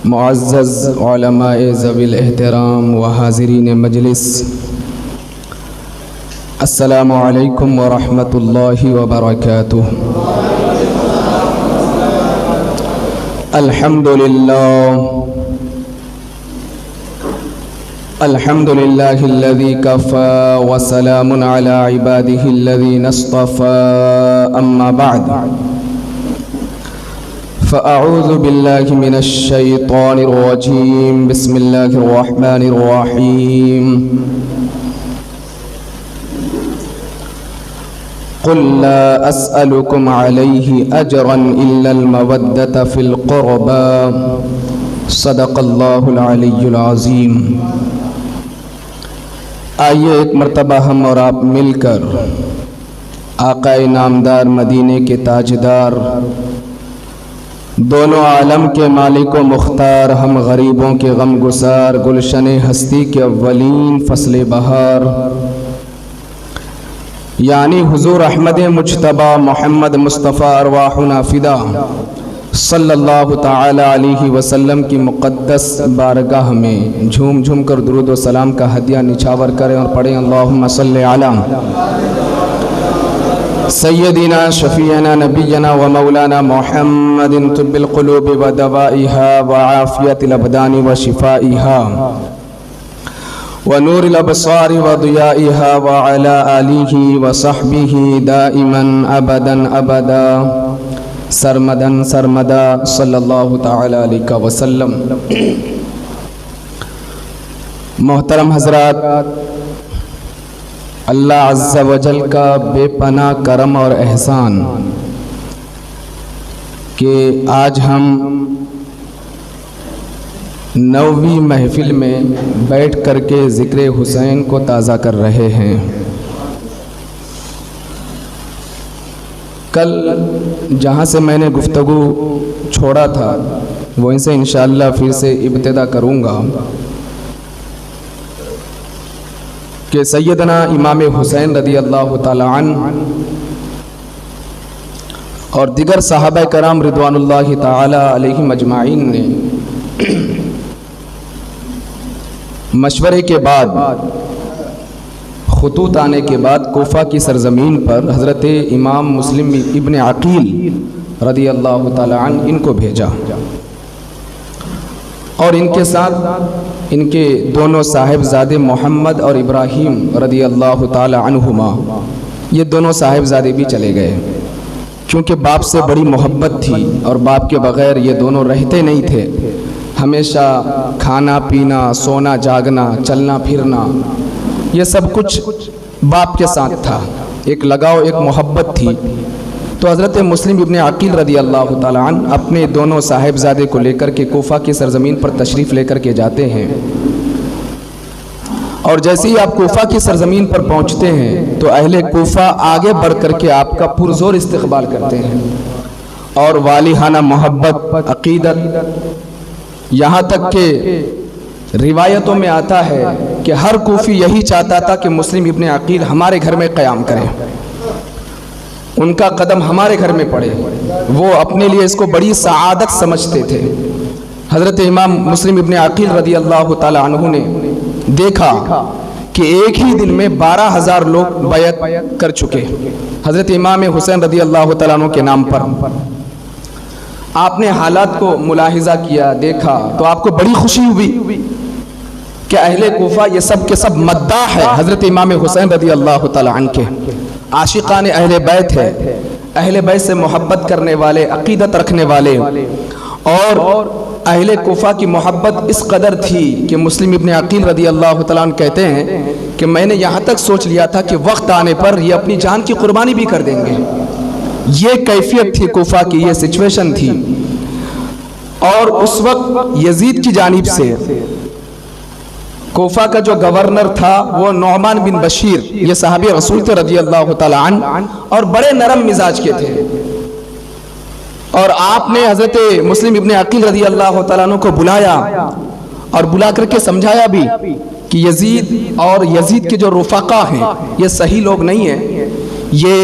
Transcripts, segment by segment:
معزز علماء ذوی الاحترام و حاضرین مجلس، السلام علیکم ورحمۃ اللہ وبرکاتہ۔ الحمد للہ الذی کفى وسلام علی عباده الذین اصطفى، اما بعد فأعوذ باللہ من الشیطان الرجیم، بسم اللہ الرحمن الرحیم۔ قل لا أسألكم عليه أجرا إلا المودة في القربى، صدق اللہ العلی العظیم۔ آئیے ایک مرتبہ ہم اور آپ مل کر آقا نامدار مدینے کے تاجدار، دونوں عالم کے مالک و مختار، ہم غریبوں کے غم گسار، گلشن ہستی کے اولین فصل بہار، یعنی حضور احمد مجتبی محمد مصطفیٰ ارواحنا فدا صلی اللہ تعالی علیہ وسلم کی مقدس بارگاہ میں جھوم جھوم کر درود و سلام کا ہدیہ نچھاور کریں اور پڑھیں اللہم صلی علی سیدنا شفیعنا نبینا و مولانا محمد طب القلوب و دوائها و عافیت الابدان و شفائها و نور الابصار و ضیائها و علی آلہ و صحبہ دائما ابدا ابدا سرمدن سرمدا صلی اللہ تعالی علیہ وسلم۔ محترم حضرات، اللہ عز و جل کا بے پناہ کرم اور احسان کہ آج ہم 9ویں محفل میں بیٹھ کر کے ذکر حسین کو تازہ کر رہے ہیں۔ کل جہاں سے میں نے گفتگو چھوڑا تھا وہیں سے انشاءاللہ پھر سے ابتدا کروں گا کہ سیدنا امام حسین رضی اللہ تعالی عنہ اور دیگر صحابہ کرام رضوان اللہ تعالی علیہم اجمعین نے مشورے کے بعد، خطوط آنے کے بعد کوفہ کی سرزمین پر حضرت امام مسلم ابن عقیل رضی اللہ تعالی عنہ ان کو بھیجا، اور ان کے ساتھ ان کے دونوں صاحبزادے محمد اور ابراہیم رضی اللہ تعالی عنہما، یہ دونوں صاحبزادے بھی چلے گئے، کیونکہ باپ سے بڑی محبت تھی اور باپ کے بغیر یہ دونوں رہتے نہیں تھے۔ ہمیشہ کھانا پینا، سونا جاگنا، چلنا پھرنا، یہ سب کچھ باپ کے ساتھ تھا، ایک لگاؤ، ایک محبت تھی۔ تو حضرت مسلم ابن عقیل رضی اللہ تعالی عنہ اپنے دونوں صاحبزادے کو لے کر کے کوفہ کی سرزمین پر تشریف لے کر کے جاتے ہیں، اور جیسے ہی آپ کوفہ کی سرزمین پر پہنچتے ہیں تو اہل کوفہ آگے بڑھ کر کے آپ کا پرزور استقبال کرتے ہیں، اور والہانہ محبت، عقیدت، یہاں تک کہ روایتوں میں آتا ہے کہ ہر کوفی یہی چاہتا تھا کہ مسلم ابن عقیل ہمارے گھر میں قیام کرے، ان کا قدم ہمارے گھر میں پڑے، وہ اپنے لیے اس کو بڑی سعادت سمجھتے تھے۔ حضرت امام مسلم ابن عقیل رضی اللہ تعالی عنہ نے دیکھا کہ ایک ہی دن میں 12,000 لوگ بیعت کر چکے حضرت امام حسین رضی اللہ تعالی عنہ کے نام پر۔ آپ نے حالات کو ملاحظہ کیا، دیکھا، تو آپ کو بڑی خوشی ہوئی کہ اہل کوفہ یہ سب کے سب مداح ہے حضرت امام حسین رضی اللہ تعالی عنہ کے، عاشقان اہل بیت ہے، اہل بیت سے محبت کرنے والے، عقیدت رکھنے والے، اور اہل کوفہ کی محبت اس قدر تھی کہ مسلم ابن عقیل رضی اللہ تعالی عنہ کہتے ہیں کہ میں نے یہاں تک سوچ لیا تھا کہ وقت آنے پر یہ اپنی جان کی قربانی بھی کر دیں گے۔ یہ کیفیت تھی کوفہ کی، یہ سچویشن تھی، اور اس وقت یزید کی جانب سے کوفہ کا جو گورنر تھا وہ نعمان بن بشیر، یہ صحابی رسول تھے رضی اللہ تعالی عنہ، اور بڑے نرم مزاج کے تھے، اور آپ نے حضرت مسلم ابن عقیل رضی اللہ تعالیٰ عنہ کو بلایا اور بلا کر کے سمجھایا بھی کہ یزید اور یزید کے جو رفقا ہیں یہ صحیح لوگ نہیں ہیں، یہ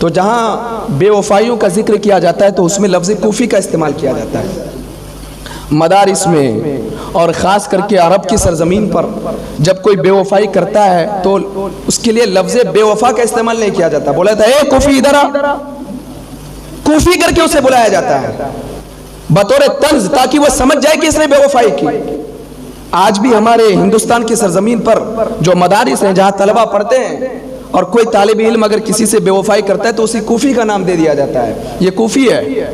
تو جہاں بے وفائیوں کا ذکر کیا جاتا ہے تو اس میں لفظ کوفی کا استعمال کیا جاتا ہے. مدارس میں اور خاص کر کے عرب کی سرزمین پر جب کوئی بے وفائی کرتا ہے تو اس کے لیے لفظ بے وفا کا استعمال نہیں کیا جاتا. بولا تھا اے کوفی ادھر آ، کوفی کر کے اسے بلایا جاتا ہے بطور طنز، تاکہ وہ سمجھ جائے کہ اس نے بے وفائی کی. آج بھی ہمارے ہندوستان کی سرزمین پر جو مدارس ہیں جہاں طلبہ پڑھتے ہیں اور کوئی طالب علم اگر کسی سے بے وفائی کرتا ہے تو اسے کوفی کا نام دے دیا جاتا ہے، یہ کوفی ہے.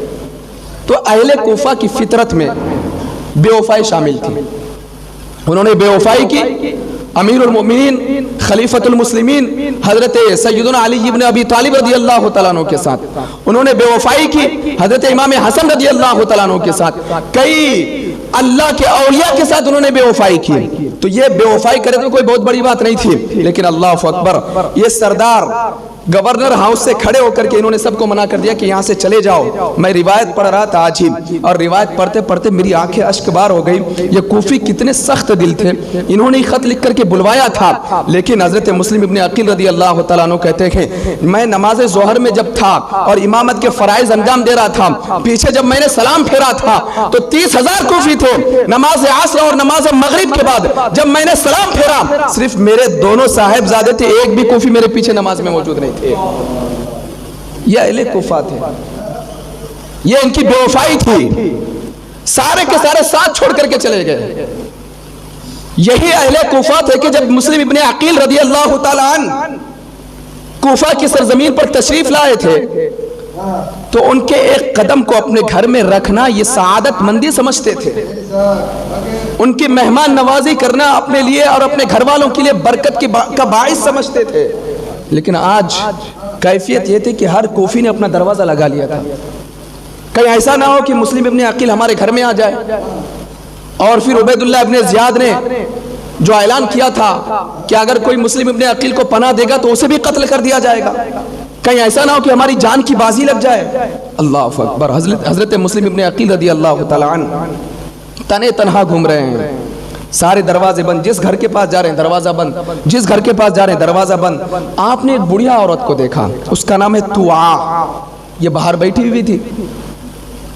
تو اہل کوفہ کی فطرت میں بے وفائی شامل تھی. انہوں نے بے وفائی کی. امیر المؤمنین خلیفۃ المسلمین حضرت سیدنا علی ابن ابی طالب رضی اللہ تعالیٰ عنہ کے ساتھ انہوں نے بے وفائی کی. حضرت امام حسن رضی اللہ تعالیٰ عنہ کے ساتھ کئی اللہ کے اولیاء کے ساتھ انہوں نے بے وفائی کی. تو یہ بے وفائی کرے تو کوئی بہت بڑی بات نہیں تھی، لیکن اللہ اکبر، یہ سردار گورنر ہاؤس سے کھڑے ہو کر کے انہوں نے سب کو منع کر دیا کہ یہاں سے چلے جاؤ. میں روایت پڑھ رہا تھا آج ہی، اور روایت پڑھتے پڑھتے میری آنکھیں اشک بار ہو گئی. یہ کوفی کتنے سخت دل تھے. انہوں نے خط لکھ کر کے بلوایا تھا، لیکن حضرت مسلم ابن عقیل رضی اللہ تعالیٰ عنہ کہتے ہیں میں نماز ظہر میں جب تھا اور امامت کے فرائض انجام دے رہا تھا، پیچھے جب میں نے سلام پھیرا تھا تو 30,000 کوفی تھے. نماز عصر اور نماز مغرب کے بعد جب میں نے سلام پھیرا صرف میرے دونوں صاحبزادے تھے، ایک بھی کوفی میرے پیچھے نماز میں موجود نہیں تھے. یہ اہل کوفہ تھے، یہ ان کی بے وفائی تھی. سارے کے سارے ساتھ چھوڑ کر کے چلے گئے. یہی اہل کوفہ تھے کہ جب مسلم ابن عقیل رضی اللہ تعالیٰ عنہ کوفہ کی سرزمین پر تشریف لائے تھے تو ان کے ایک قدم کو اپنے گھر میں رکھنا یہ سعادت مندی سمجھتے تھے. ان کی مہمان نوازی کرنا اپنے لیے اور اپنے گھر والوں کے لیے برکت کا باعث سمجھتے تھے. لیکن آج کیفیت یہ تھی کہ ہر کوفی نے اپنا دروازہ لگا لیا تھا. کہیں ایسا نہ ہو کہ مسلم ابن عقیل ہمارے گھر میں آ جائے. اور پھر عبید اللہ ابن زیاد نے جو اعلان کیا تھا کہ اگر کوئی مسلم ابن عقیل کو پناہ دے گا تو اسے بھی قتل کر دیا جائے گا. کہیں ایسا نہ ہو کہ ہماری جان کی بازی لگ جائے. اللہ اکبر. حضرت مسلم ابن عقیل رضی اللہ تعالیٰ عنہ تنے تنہا گھوم رہے ہیں. سارے دروازے بند، جس گھر کے پاس جا رہے ہیں دروازہ بند، جس گھر کے پاس جا رہے ہیں دروازہ بند. آپ نے ایک بڑھیا عورت کو دیکھا، اس کا نام ہے توعا. یہ باہر بیٹھی ہوئی تھی،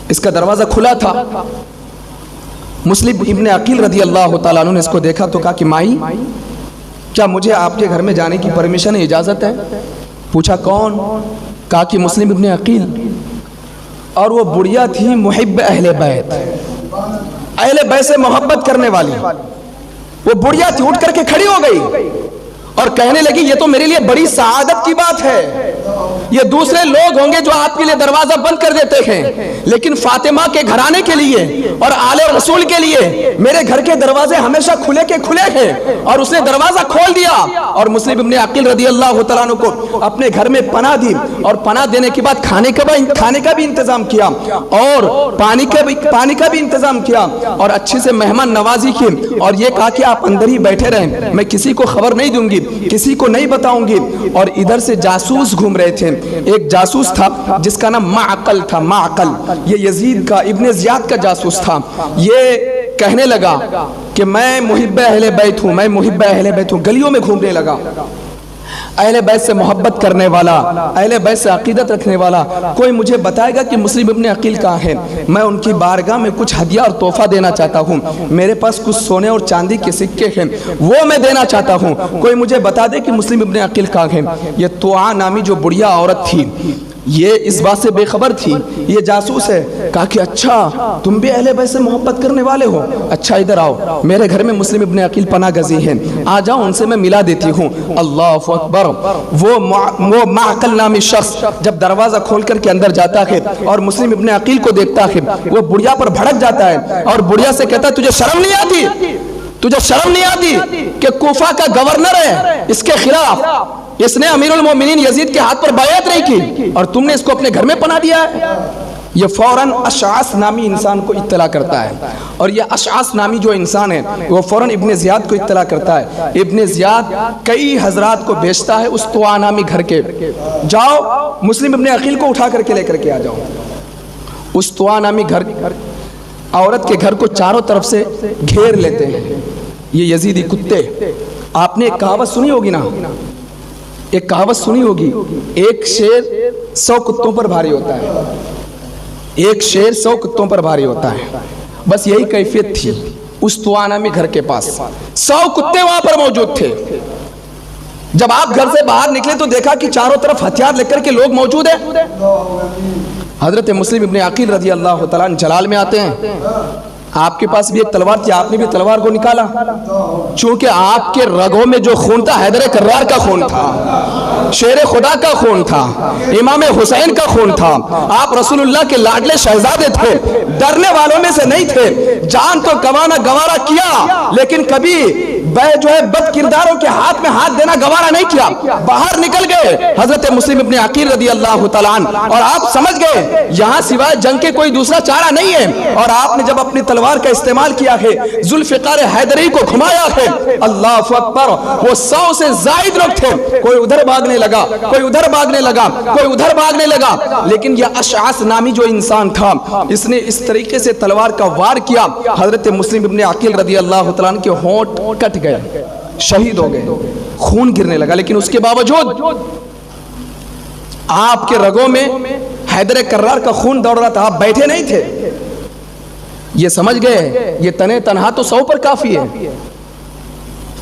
اس کا دروازہ کھلا تھا. مسلم ابن عقیل رضی اللہ تعالیٰ عنہ نے اس کو دیکھا تو کہا کہ مائی کیا مجھے آپ کے گھر میں جانے کی پرمیشن ہے، اجازت ہے؟ پوچھا کون؟ کہا کہ مسلم ابن عقیل. اور وہ بڑھیا تھی محب اہل بیت، اہل بیت سے محبت کرنے والی. وہ بڑھیا تھی، اٹھ کر کے کھڑی ہو گئی اور کہنے لگی یہ تو میرے لیے بڑی سعادت کی بات ہے. یہ دوسرے لوگ ہوں گے جو آپ کے لیے دروازہ بند کر دیتے ہیں، لیکن فاطمہ کے گھرانے کے لیے اور آل رسول کے لیے میرے گھر کے دروازے ہمیشہ کھلے کے کھلے ہیں. اور اس نے دروازہ کھول دیا اور مسلم ابن عقیل رضی اللہ تعالیٰ عنہ کو اپنے گھر میں پناہ دی. اور پناہ دینے کے بعد کھانے کا بھی انتظام کیا اور پانی کا بھی انتظام کیا اور اچھے سے مہمان نوازی کی. اور یہ کہا کہ آپ اندر ہی بیٹھے رہیں، میں کسی کو خبر نہیں دوں گی، کسی کو نہیں بتاؤں گی. اور ادھر سے جاسوس گھوم رہے تھے. ایک جاسوس تھا جس کا نام معقل تھا. معقل یہ یزید کا ابن زیاد کا جاسوس تھا. یہ کہنے لگا کہ میں محب اہل بیت ہوں، میں محب اہل بیت ہوں. گلیوں میں گھومنے لگا. اہل بیت سے محبت کرنے والا، اہل بیت سے عقیدت رکھنے والا، کوئی مجھے بتائے گا کہ مسلم ابن عقیل کہاں ہے؟ میں ان کی بارگاہ میں کچھ ہدیہ اور تحفہ دینا چاہتا ہوں. میرے پاس کچھ سونے اور چاندی کے سکے ہیں، وہ میں دینا چاہتا ہوں. کوئی مجھے بتا دے کہ مسلم ابن عقیل کہاں ہے. یہ توعا نامی جو بڑھیا عورت تھی یہ اس بات سے بے خبر تھی. یہ جاسوس ہے. کہا کہ اچھا تم بھی اہل بیت سے محبت کرنے والے ہو، اچھا ادھر آؤ، میرے گھر میں مسلم ابن عقیل پناہ گزین ہیں، آ جاؤ ان سے میں ملا دیتی ہوں. اللہ اکبر. وہ معقل نامی شخص جب دروازہ کھول کر کے اندر جاتا ہے اور مسلم ابن عقیل کو دیکھتا ہے وہ بڑھیا پر بھڑک جاتا ہے اور بڑھیا سے کہتا ہے تجھے شرم نہیں آتی؟ تجھے شرم نہیں آتی کہ کوفہ کا گورنر ہے اس کے خلاف، اس نے امیر المومنین یزید کے ہاتھ پر بیعت نہیں کی اور تم نے اس کو اپنے گھر میں پناہ دیا ہے؟ یہ فوراً اشعث نامی انسان کو اطلاع کرتا ہے. اور یہ اشعث نامی جو انسان ہے وہ فوراً ابن زیاد کو اطلاع کرتا ہے. ابن زیاد کئی حضرات کو بھیجتا ہے اس توعا نامی گھر کے، جاؤ مسلم ابن عقیل کو اٹھا کر کے لے کر کے آ جاؤ. اس توعا نامی گھر عورت کے گھر کو چاروں طرف سے گھیر لیتے ہیں یہ یزیدی کتے. آپ نے ایک کہاوت سنی ہوگی نا ایک کہاوت سنی ہوگی، ایک شیر 100 کتوں پر بھاری ہوتا ہے، ایک شیر 100 کتوں پر بھاری ہوتا ہے۔ بس یہی کیفیت تھی اس توانہ میں گھر کے پاس، 100 کتے وہاں پر موجود تھے۔ جب آپ گھر سے باہر نکلے تو دیکھا کہ چاروں طرف ہتھیار لے کر کے لوگ موجود ہیں۔ حضرت مسلم ابن عقیل رضی اللہ تعالیٰ عنہ جلال میں آتے ہیں، آپ کے پاس بھی ایک تلوار تھی، آپ نے بھی تلوار کو نکالا، چونکہ آپ کے رگوں میں جو خون تھا حیدر کرار کا خون تھا، شیر خدا کا خون تھا، امام حسین کا خون تھا، آپ رسول اللہ کے لاڈلے شہزادے تھے، ڈرنے والوں میں سے نہیں تھے۔ جان تو گنوانا گوارا کیا، لیکن کبھی جو ہے بد کرداروں کے ہاتھ میں ہاتھ دینا گوارا نہیں کیا۔ باہر نکل گئے حضرت مسلم ابن عقیل رضی اللہ تعالیٰ عنہ، اور آپ سمجھ گئے یہاں سوائے جنگ کے کوئی دوسرا چارہ نہیں ہے، اور آپ نے جب اپنی تلوار کا استعمال کیا ہے، ذوالفقار حیدری کو گھمایا ہے، اللہ اکبر، وہ 100 سے زائد لوگ تھے، کوئی ادھر بھاگنے لگا، کوئی ادھر بھاگنے لگا، کوئی ادھر بھاگنے لگا، لیکن یہ اشعث نامی جو انسان تھا، اس نے اس طریقے سے تلوار کا وار کیا، حضرت مسلم ابن عقیل رضی اللہ تعالیٰ عنہ کے ہونٹ کٹ گئے، شہید ہو گئے، خون گرنے لگا، لیکن اس کے باوجود آپ کے رگوں میں حیدر کرار کا خون دوڑ رہا تھا، آپ بیٹھے نہیں تھے۔ یہ سمجھ گئے یہ تنے تنہا تو 100 پر کافی ہے۔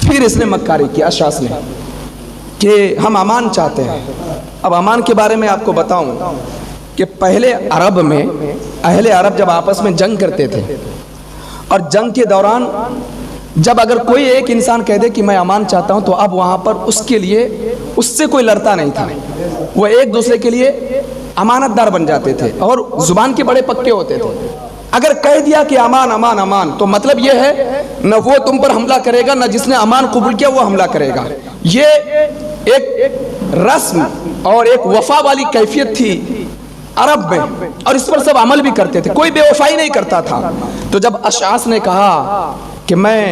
پھر اس نے مکاری کی، اشعث نے، کہ ہم امان چاہتے ہیں۔ اب امان کے بارے میں آپ کو بتاؤں کہ پہلے عرب میں اہل عرب جب آپس میں جنگ کرتے تھے، اور جنگ کے دوران جب اگر کوئی ایک انسان کہہ دے کہ میں امان چاہتا ہوں، تو اب وہاں پر اس کے لیے اس سے کوئی لڑتا نہیں تھا، وہ ایک دوسرے کے لیے امانت دار بن جاتے تھے، اور زبان کے بڑے پکے ہوتے تھے۔ اگر کہہ دیا کہ امان امان امان، تو مطلب یہ ہے نہ وہ تم پر حملہ کرے گا، نہ جس نے امان قبول کیا وہ حملہ کرے گا۔ یہ ایک رسم اور ایک وفا والی کیفیت تھی عرب میں، اور اس پر سب عمل بھی کرتے تھے، کوئی بے وفائی نہیں کرتا تھا۔ تو جب اشعث نے کہا کہ میں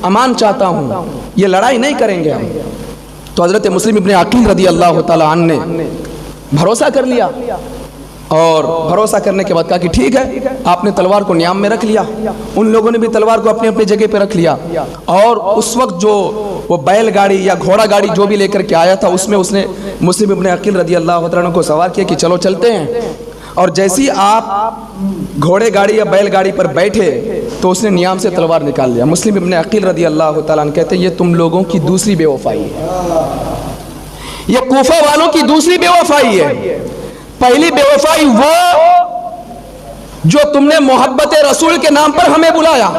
امان چاہتا ہوں، یہ لڑائی نہیں کریں گے ہم، تو حضرت مسلم ابن عقیل رضی اللہ تعالیٰ عنہ نے بھروسہ کر لیا، اور بھروسہ کرنے کے بعد کہا کہ ٹھیک ہے، آپ نے تلوار کو نیام میں رکھ لیا، ان لوگوں نے بھی تلوار کو اپنی اپنی جگہ پہ رکھ لیا، اور اس وقت جو وہ بیل گاڑی یا گھوڑا گاڑی جو بھی لے کر کے آیا تھا، اس میں اس نے مسلم ابن عقیل رضی اللہ عنہ کو سوار کیا کہ چلو چلتے ہیں۔ اور جیسی آپ گھوڑے گاڑی یا بیل گاڑی پر بیٹھے تو اس نے نیام سے تلوار نکال لیا۔ مسلم ابن عقیل رضی اللہ تعالیٰ عنہ کہتے ہیں یہ تم لوگوں کی دوسری بے وفائی ہے، یہ کوفہ والوں کی دوسری بے وفائی ہے۔ پہلی بے وفائی وہ جو تم نے محبت رسول کے نام پر ہمیں بلایا،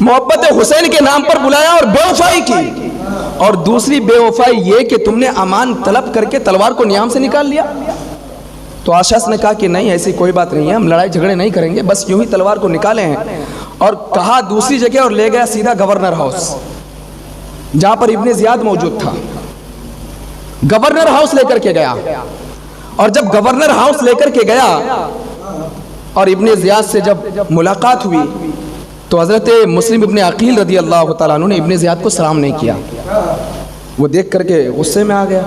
محبت حسین کے نام پر بلایا اور بے وفائی کی، اور دوسری بے وفائی یہ کہ تم نے امان طلب کر کے تلوار کو نیام سے نکال لیا۔ تو اشعث نے کہا کہ نہیں، ایسی کوئی بات نہیں ہے، ہم لڑائی جھگڑے نہیں کریں گے، بس یوں ہی تلوار کو نکالے ہیں، اور کہا دوسری جگہ، اور لے گیا سیدھا گورنر ہاؤس جہاں پر ابن زیاد موجود تھا۔ گورنر ہاؤس لے کر کے گیا، اور جب گورنر ہاؤس لے کر کے گیا اور ابن زیاد سے جب ملاقات ہوئی تو حضرت مسلم ابن عقیل رضی اللہ تعالیٰ عنہ نے ابن زیاد کو سلام نہیں کیا۔ وہ دیکھ کر کے غصے میں آ گیا،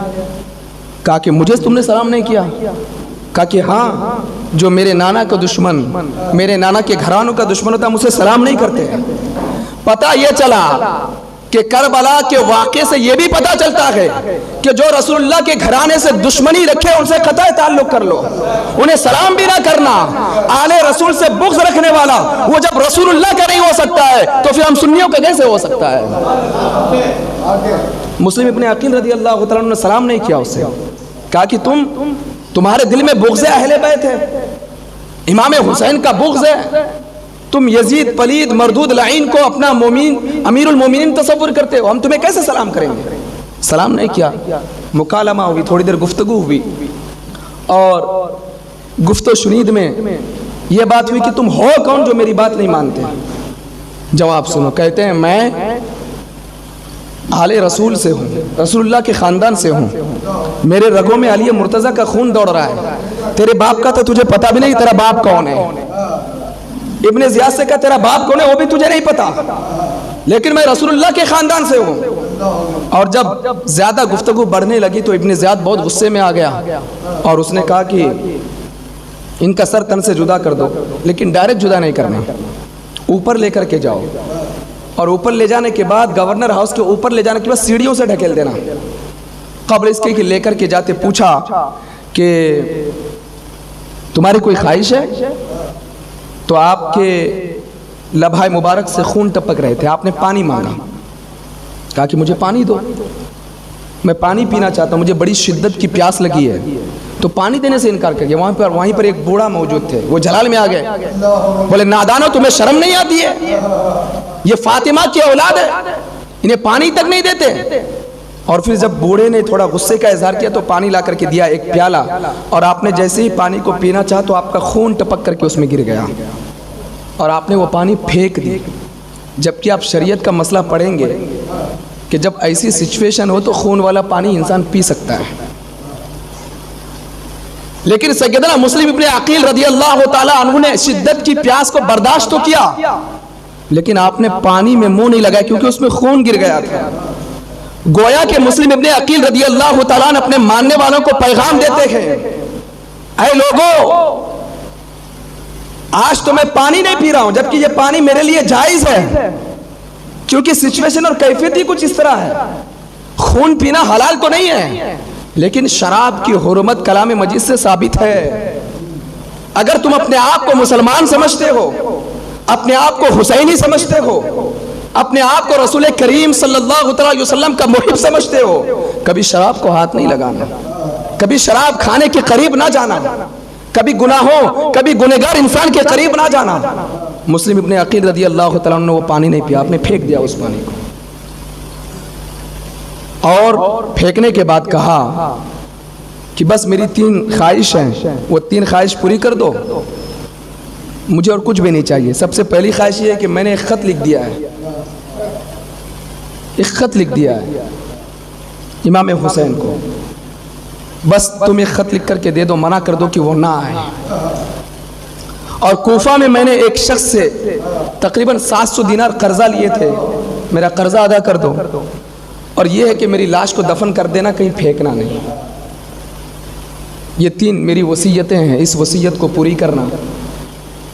کہا کہ مجھے تم نے سلام نہیں کیا؟ کہا کہ ہاں، جو میرے نانا کا دشمن، میرے نانا کے گھرانوں کا دشمن ہوتا ہے، مجھ سے سلام نہیں کرتے۔ پتہ یہ چلا کہ کربلا کے واقعے سے یہ بھی پتہ چلتا ہے کہ جو رسول اللہ کے گھرانے سے دشمنی رکھے ان سے قطع تعلق کر لو، انہیں سلام بھی نہ کرنا۔ آل رسول سے بغض رکھنے والا وہ جب رسول اللہ کا نہیں ہو سکتا ہے تو پھر ہم سنیوں کا کیسے ہو سکتا ہے؟ مسلم ابن عقیل رضی اللہ تعالیٰ عنہ نے سلام نہیں کیا اس سے، کہا کہ تمہارے دل میں بغض اہل بیت ہے، امام حسین کا بغض ہے، تم یزید پلید مردود لعین کو اپنا مومن امیر المومنین تصور کرتے ہو، ہم تمہیں کیسے سلام کریں گے؟ سلام نہیں کیا۔ مکالمہ ہوئی، تھوڑی دیر گفتگو ہوئی، اور گفت و شنید میں یہ بات ہوئی کہ تم ہو کون جو میری بات نہیں مانتے؟ جواب سنو، کہتے ہیں میں آل رسول سے ہوں، رسول اللہ کے خاندان سے ہوں، میرے رگوں میں علی مرتضیٰ کا خون دوڑ رہا ہے، تیرے باپ کا تو تجھے پتہ بھی نہیں تیرا باپ کون ہے۔ ابن زیاد سے کہا تیرا باپ کون ہے وہ بھی تجھے نہیں پتا، لیکن میں رسول اللہ کے خاندان سے ہوں۔ اور جب زیادہ گفتگو بڑھنے لگی تو ابن زیاد بہت غصے میں آ گیا، اور اس نے کہا کہ ان کا سر تن سے جدا کر دو، لیکن ڈائریکٹ جدا نہیں کرنا، اوپر لے کر کے جاؤ، اور اوپر لے جانے کے بعد گورنر ہاؤس کے اوپر لے جانے کے بعد سیڑھیوں سے ڈھکیل دینا، قبر اس کے لے کر کے جاتے پوچھا کہ تمہاری کوئی خواہش ہے؟ تو آپ کے لبھائے مبارک سے خون ٹپک رہے تھے. آپ نے پانی مانگا, کہا کہ مجھے پانی دو, میں پانی پینا چاہتا ہوں, مجھے بڑی شدت کی پیاس لگی ہے. تو پانی دینے سے انکار کر گیا. وہیں پر ایک بوڑھا موجود تھے, وہ جلال میں آ گئے, بولے نادانو تمہیں شرم نہیں آتی ہے؟ یہ فاطمہ کی اولاد ہے, انہیں پانی تک نہیں دیتے. اور پھر جب بوڑھے نے تھوڑا غصے کا اظہار کیا تو پانی لا کر کے دیا, ایک پیالہ, اور آپ نے جیسے ہی پانی کو پینا چاہا تو آپ کا خون ٹپک کر کے اس میں گر گیا اور آپ نے وہ پانی پھینک دی. جبکہ آپ شریعت کا مسئلہ پڑھیں گے کہ جب ایسی سچویشن ہو تو خون والا پانی انسان پی سکتا ہے. لیکن سیدنا مسلم ابن عقیل رضی اللہ تعالی عنہ نے شدت کی پیاس کو برداشت تو کیا, لیکن آپ نے پانی میں منہ نہیں لگایا کیونکہ اس میں خون گر گیا تھا. گویا کہ مسلم ابن عقیل رضی اللہ تعالیٰ عنہ اپنے ماننے والوں کو پیغام دیتے ہیں, اے لوگو آج تو میں پانی نہیں پی رہا ہوں, جبکہ یہ پانی میرے لیے جائز ہے کیونکہ سچویشن اور کیفیت ہی کچھ اس طرح ہے. خون پینا حلال تو نہیں ہے, لیکن شراب کی حرمت کلام مجید سے ثابت ہے. اگر تم اپنے آپ کو مسلمان سمجھتے ہو, اپنے آپ کو حسینی سمجھتے ہو, اپنے آپ کو رسول کریم صلی اللہ علیہ وسلم کا محب سمجھتے ہو, کبھی شراب کو ہاتھ نہیں لگانا, کبھی شراب کھانے کے قریب نہ جانا, کبھی گناہوں کبھی گنہگار انسان کے قریب نہ جانا. مسلم ابن عقیل رضی اللہ تعالیٰ عنہ نے وہ پانی نہیں پیا, آپ نے پھینک دیا اس پانی کو, اور پھینکنے کے بعد کہا کہ بس میری 3 خواہش ہیں, وہ 3 خواہش پوری کر دو, مجھے اور کچھ بھی نہیں چاہیے. سب سے پہلی خواہش یہ ہے کہ میں نے ایک خط لکھ دیا ہے, ایک خط لکھ دیا ہے امام حسین کو, بس تم ایک خط لکھ کر کے دے دو, منع کر دو کہ وہ نہ آئے. اور کوفہ میں نے ایک شخص سے تقریباً 700 دینار قرضہ لیے تھے, میرا قرضہ ادا کر دو, اور یہ ہے کہ میری لاش کو دفن کر دینا, کہیں پھینکنا نہیں. یہ 3 میری وصیتیں ہیں, اس وصیت کو پوری کرنا.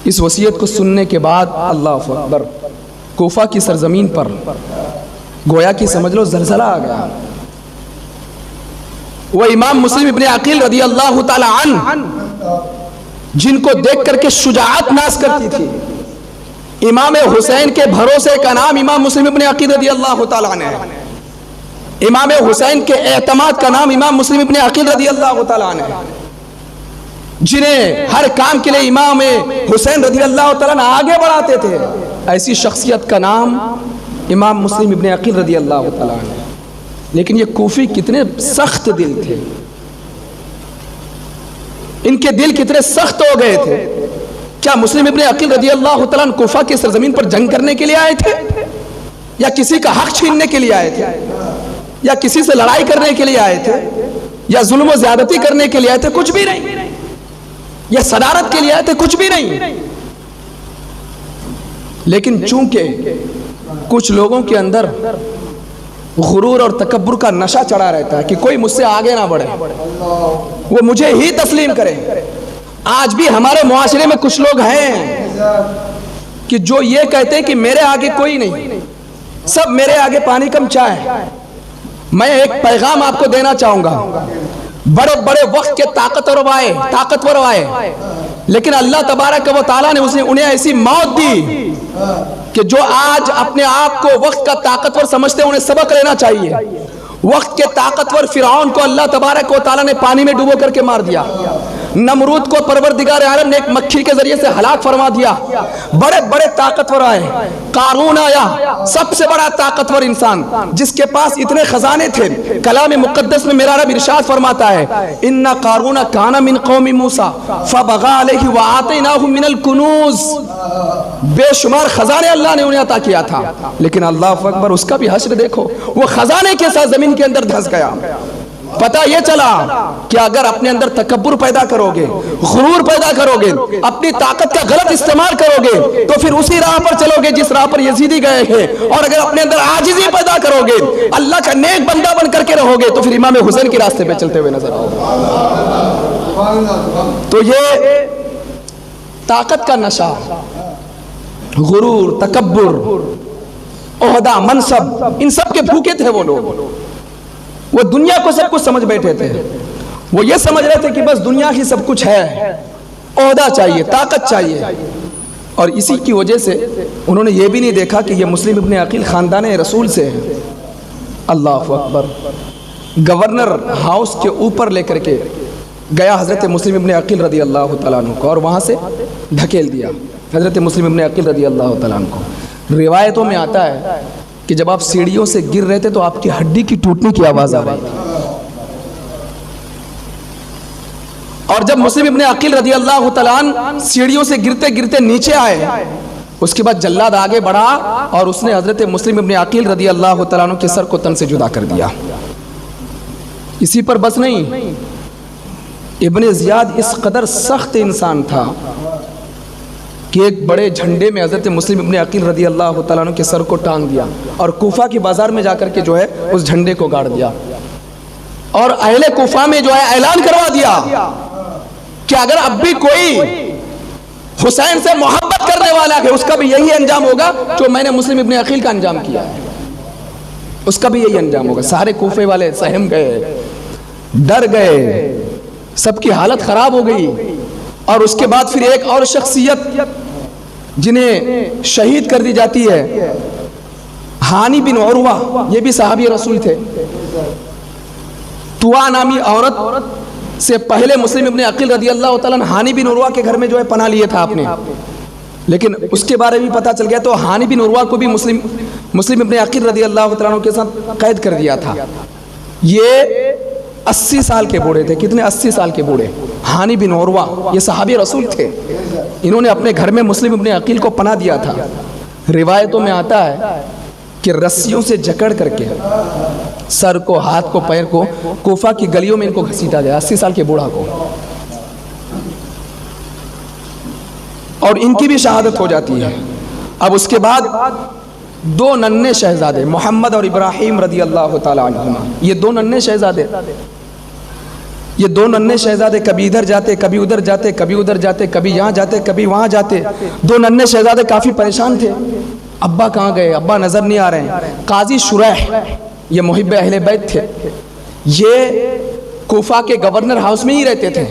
اس وصیت کو سننے کے بعد اللہ اکبر, کوفہ کی سرزمین پر گویا کہ سمجھ لو زلزلہ آ گیا. وہ امام مسلم ابن عقیل رضی اللہ تعالی عنہ جن کو دیکھ کر کے شجاعت ناز کرتی تھی, امام حسین کے بھروسے کا نام امام مسلم ابن عقیل رضی اللہ تعالی عنہ ہے, امام حسین کے اعتماد کا نام امام مسلم ابن عقیل رضی اللہ تعالی عنہ ہے, جنہیں ہر کام کے لیے امام حسین رضی اللہ تعالی عنہ آگے بڑھاتے تھے. ایسی شخصیت کا نام امام مسلم ابن عقیل رضی اللہ تعالی عنہ. لیکن یہ کوفی کتنے سخت دل تھے, ان کے دل کتنے سخت ہو گئے تھے. کیا مسلم ابن عقیل رضی اللہ تعالی عنہ کوفہ کی سرزمین پر جنگ کرنے کے لیے آئے تھے, یا کسی کا حق چھیننے کے لیے آئے تھے, یا کسی سے لڑائی کرنے کے لیے آئے تھے, یا ظلم و زیادتی کرنے کے لیے آئے تھے؟ کچھ بھی نہیں. یا صدارت کے لیے آئے تھے؟ کچھ بھی نہیں. لیکن چونکہ کچھ لوگوں کے اندر غرور اور تکبر کا نشہ چڑھا رہتا ہے کہ کوئی مجھ سے آگے نہ بڑھے, وہ مجھے ہی تسلیم کرے. آج بھی ہمارے معاشرے میں کچھ لوگ ہیں کہ جو یہ کہتے ہیں کہ میرے آگے کوئی نہیں, سب میرے آگے پانی کم چائے. میں ایک پیغام آپ کو دینا چاہوں گا, بڑے بڑے وقت کے طاقتور آئے, لیکن اللہ تبارک و تعالیٰ نے انہیں ایسی موت دی کہ جو آج اپنے آپ کو وقت کا طاقتور سمجھتے ہیں, انہیں سبق لینا چاہیے. وقت کے طاقتور فرعون کو اللہ تبارک و تعالیٰ نے پانی میں ڈوبو کر کے مار دیا. نمرود کو پروردگار عالم نے ایک مکھی کے ذریعے سے ہلاک فرما دیا. بڑے بڑے طاقتور آئے, قارون آیا, سب سے بڑا طاقتور انسان جس کے پاس اتنے خزانے تھے. کلام مقدس میں میرا رب ارشاد فرماتا ہے, ان قارون کان من قوم موسیٰ فبغى علیہ وآتیناہ من الکنوز. بے شمار خزانے اللہ نے انہیں عطا کیا تھا, لیکن اللہ اکبر اس کا بھی حشر دیکھو, وہ خزانے کے ساتھ زمین کے اندر دھس گیا. پتہ یہ چلا کہ اگر اپنے اندر تکبر پیدا کرو گے, غرور پیدا کرو گے, اپنی طاقت کا غلط استعمال کرو گے, تو پھر اسی راہ پر چلو گے جس راہ پر یزیدی گئے ہیں. اور اگر اپنے اندر عاجزی پیدا کرو گے, اللہ کا نیک بندہ بن کر کے رہو گے, تو پھر امام حسین کے راستے پہ چلتے ہوئے نظر آؤ گے. تو یہ طاقت کا نشہ, غرور, تکبر, عہدہ, منصب, ان سب کے بھوکے تھے وہ لوگ. وہ دنیا کو سب کچھ سمجھ بیٹھے تھے. وہ یہ سمجھ رہے تھے کہ بس دنیا ہی سب کچھ ہے، عہدہ چاہیے، طاقت چاہیے. اور اسی کی وجہ سے انہوں نے یہ بھی نہیں دیکھا کہ یہ مسلم ابن عقیل خاندان رسول سے ہے. اللہ اکبر. گورنر ہاؤس کے اوپر لے کر کے گیا حضرت مسلم ابن عقیل رضی اللہ تعالیٰ عنہ کو، اور وہاں سے دھکیل دیا حضرت مسلم ابن عقیل رضی اللہ تعالیٰ عنہ کو. روایتوں میں آتا ہے کہ جب آپ سیڑھیوں سے گر رہے تھے تو آپ کی ہڈی کی ٹوٹنے کی آواز آ رہی تھی. اور جب مسلم ابن عقیل رضی اللہ تعالیٰ عنہ سیڑھیوں سے گرتے گرتے نیچے آئے، اس کے بعد جلاد آگے بڑھا اور اس نے حضرت مسلم ابن عقیل رضی اللہ تعالیٰ عنہ کے سر کو تن سے جدا کر دیا. اسی پر بس نہیں، ابن زیاد اس قدر سخت انسان تھا کہ ایک بڑے جھنڈے میں حضرت مسلم ابن عقیل رضی اللہ تعالیٰ عنہ کے سر کو ٹانگ دیا اور کوفہ کی بازار میں جا کر کے جو ہے اس جھنڈے کو گاڑ دیا. اور اہل کوفہ میں جو ہے اعلان کروا دیا کہ اگر اب بھی کوئی حسین سے محبت کرنے والا ہے اس کا بھی یہی انجام ہوگا جو میں نے مسلم ابن عقیل کا انجام کیا ہے، اس کا بھی یہی انجام ہوگا. سارے کوفے والے سہم گئے، ڈر گئے، سب کی حالت خراب ہو گئی. اور اس کے بعد پھر ایک اور شخصیت جنہیں شہید کر دی جاتی ہے، ہانی بن عروہ، یہ بھی صحابی رسول تھے. طوا نامی عورت سے پہلے مسلم ابن عقیل رضی اللہ تعالیٰ عنہ ہانی بن عروہ کے گھر میں جو ہے پناہ لیے تھا آپ نے، لیکن اس کے بارے میں پتہ چل گیا تو ہانی بن عروہ کو بھی مسلم ابن عقیل رضی اللہ تعالیٰ عنہ کے ساتھ قید کر دیا تھا. یہ 80 سال کے بوڑھے تھے. کتنے؟ 80 سال کے بوڑھے. ہانی بن عروہ یہ صحابی رسول تھے. انہوں نے اپنے گھر میں مسلم ابن عقیل کو پناہ دیا تھا. روایتوں میں آتا ہے کہ رسیوں سے جکڑ کر کے سر کو، ہاتھ کو، پیر کو کوفہ کی گلیوں میں ان کو گھسیٹا گیا، 80 سال کے بوڑھا کو. اور ان کی بھی شہادت ہو جاتی ہے. اب اس کے بعد دو ننھے شہزادے محمد اور ابراہیم رضی اللہ تعالیٰ عنہما، یہ دو ننھے شہزادے کبھی ادھر جاتے، کبھی ادھر جاتے، کبھی ادھر جاتے، کبھی یہاں جاتے، کبھی وہاں جاتے. دو ننھے شہزادے کافی پریشان تھے، ابا کہاں گئے، ابا نظر نہیں آ رہے ہیں. قاضی شریح، یہ محب اہل بیت تھے، یہ کوفہ کے گورنر ہاؤس میں ہی رہتے تھے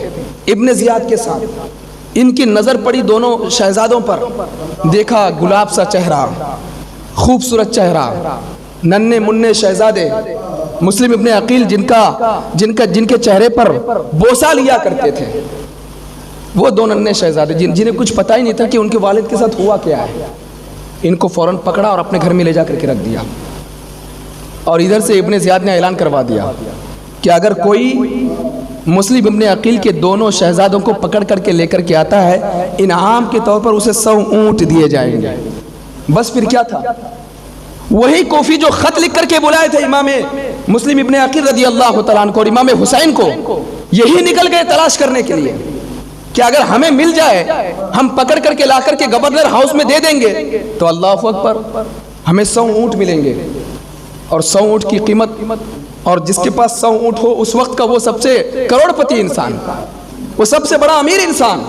ابن زیاد کے ساتھ. ان کی نظر پڑی دونوں شہزادوں پر، دیکھا گلاب سا چہرہ، خوبصورت چہرہ، ننھے منھے شہزادے مسلم ابن عقیل جن کے چہرے پر بوسہ لیا کرتے تھے. وہ دو ننھے شہزادے جنہیں کچھ پتہ ہی نہیں تھا کہ ان کے والد کے ساتھ ہوا کیا ہے، ان کو فوراً پکڑا اور اپنے گھر میں لے جا کر کے رکھ دیا. اور ادھر سے ابن زیاد نے اعلان کروا دیا کہ اگر کوئی مسلم ابن عقیل کے دونوں شہزادوں کو پکڑ کر کے لے کر کے آتا ہے، انعام کے طور پر اسے 100 اونٹ دیے جائیں گے. بس پھر کیا تھا، وہی کوفی جو خط لکھ کر کے بلائے تھے امام مسلم ابن عقیل رضی اللہ تعالیٰ عنہ کو اور امام حسین کو، یہی نکل گئے تلاش کرنے کے لیے کہ اگر ہمیں مل جائے ہم پکڑ کر کے لا کر کے گورنر ہاؤس میں دے دیں گے تو اللہ اکبر ہمیں 100 اونٹ ملیں گے. اور 100 اونٹ کی قیمت، اور جس کے پاس 100 اونٹ ہو اس وقت کا وہ سب سے کروڑ پتی انسان، وہ سب سے بڑا امیر انسان.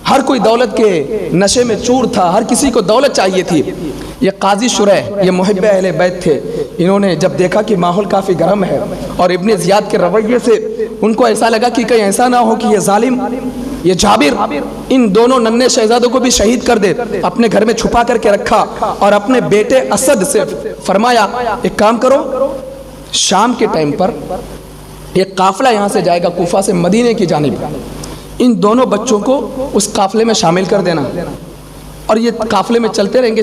ہر کوئی دولت کے نشے میں چور تھا، ہر کسی کو دولت چاہیے تھی. یہ قاضی شریح، یہ محب اہل بیت تھے. انہوں نے جب دیکھا کہ ماحول کافی گرم ہے اور ابن زیاد کے رویے سے ان کو ایسا لگا کہ کہیں ایسا نہ ہو کہ یہ ظالم، یہ جابر ان دونوں ننھے شہزادوں کو بھی شہید کر دے، اپنے گھر میں چھپا کر کے رکھا اور اپنے بیٹے اسد سے فرمایا ایک کام کرو، شام کے ٹائم پر ایک قافلہ یہاں سے جائے گا کوفہ سے مدینے کی جانب، ان دونوں بچوں کو اس قافلے میں شامل کر دینا. اور یہ قافلے میں چلتے رہیں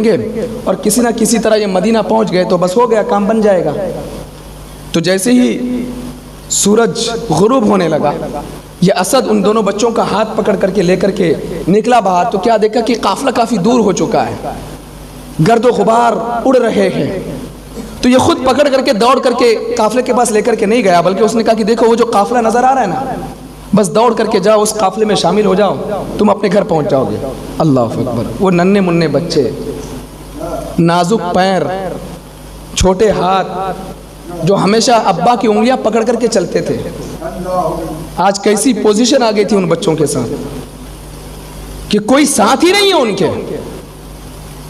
گے اور کسی نہ کسی طرح یہ مدینہ پہنچ گئے تو بس ہو گیا، کام بن جائے گا. تو جیسے ہی سورج غروب ہونے لگا، یہ اسد ان دونوں بچوں کا ہاتھ پکڑ کر کے لے کر کے نکلا باہر. تو کیا دیکھا کہ قافلہ کافی دور ہو چکا ہے، گرد و غبار اڑ رہے ہیں. تو یہ خود پکڑ کر کے دوڑ کر کے قافلے کے پاس لے کر کے نہیں گیا، بلکہ اس نے کہا کہ دیکھو وہ جو قافلہ نظر آ رہا ہے نا، بس دوڑ کر کے جاؤ اس قافلے میں شامل ہو جاؤ، تم اپنے گھر پہنچ جاؤ گے. اللہ اکبر. وہ ننھے منھے بچے، نازک پیر، چھوٹے ہاتھ، جو ہمیشہ ابا کی انگلیاں پکڑ کر کے چلتے تھے، آج کیسی پوزیشن آ گئی تھی ان بچوں کے ساتھ کہ کوئی ساتھ ہی نہیں ہے ان کے.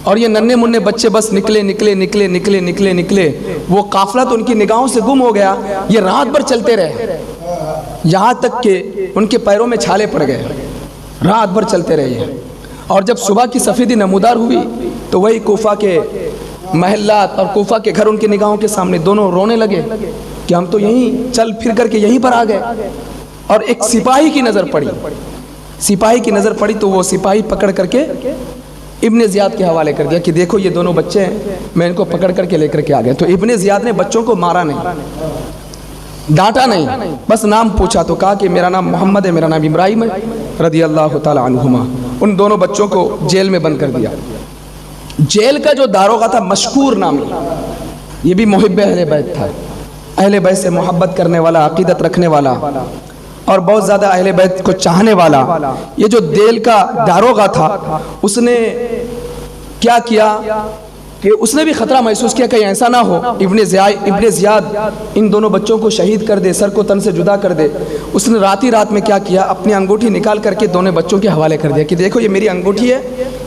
اور یہ ننھے منھے بچے بس نکلے، وہ قافلہ تو ان کی نگاہوں سے گم ہو گیا. یہ رات بھر چلتے رہے یہاں تک کہ ان کے پیروں میں چھالے پڑ گئے. رات بھر چلتے رہے اور جب صبح کی سفیدی نمودار ہوئی تو وہی کوفہ کے محلات اور کوفہ کے گھر ان کی نگاہوں کے سامنے دونوں رونے لگے کہ ہم تو یہیں چل پھر کر کے یہیں پر آ گئے. اور ایک سپاہی کی نظر پڑی تو وہ سپاہی پکڑ کر کے ابن زیاد کے حوالے کر دیا کہ دیکھو یہ دونوں بچے ہیں، میں ان کو پکڑ کر کے لے کر کے آ گئے. تو ابن زیاد نے بچوں کو مارا نہیں، ڈانٹا نہیں، بس نام پوچھا تو کہا کہ میرا نام محمد ہے، میرا نام ابراہیم ہے رضی اللہ تعالی عنہما. ان دونوں بچوں کو جیل میں بند کر دیا. جیل کا جو داروغہ تھا مشکور نامی، یہ بھی محب اہل بیت تھا، اہل بیت سے محبت کرنے والا، عقیدت رکھنے والا اور بہت زیادہ اہل بیت کو چاہنے والا. یہ جو جیل کا داروغہ تھا اس نے کیا کیا کہ اس نے بھی خطرہ محسوس کیا کہ ایسا نہ ہو ابن زیاد ان دونوں بچوں کو شہید کر دے، سر کو تن سے جدا کر دے. اس نے رات میں کیا کیا، اپنی انگوٹھی نکال کر کے دونوں بچوں کے حوالے کر دیا کہ دیکھو یہ میری انگوٹھی ہے،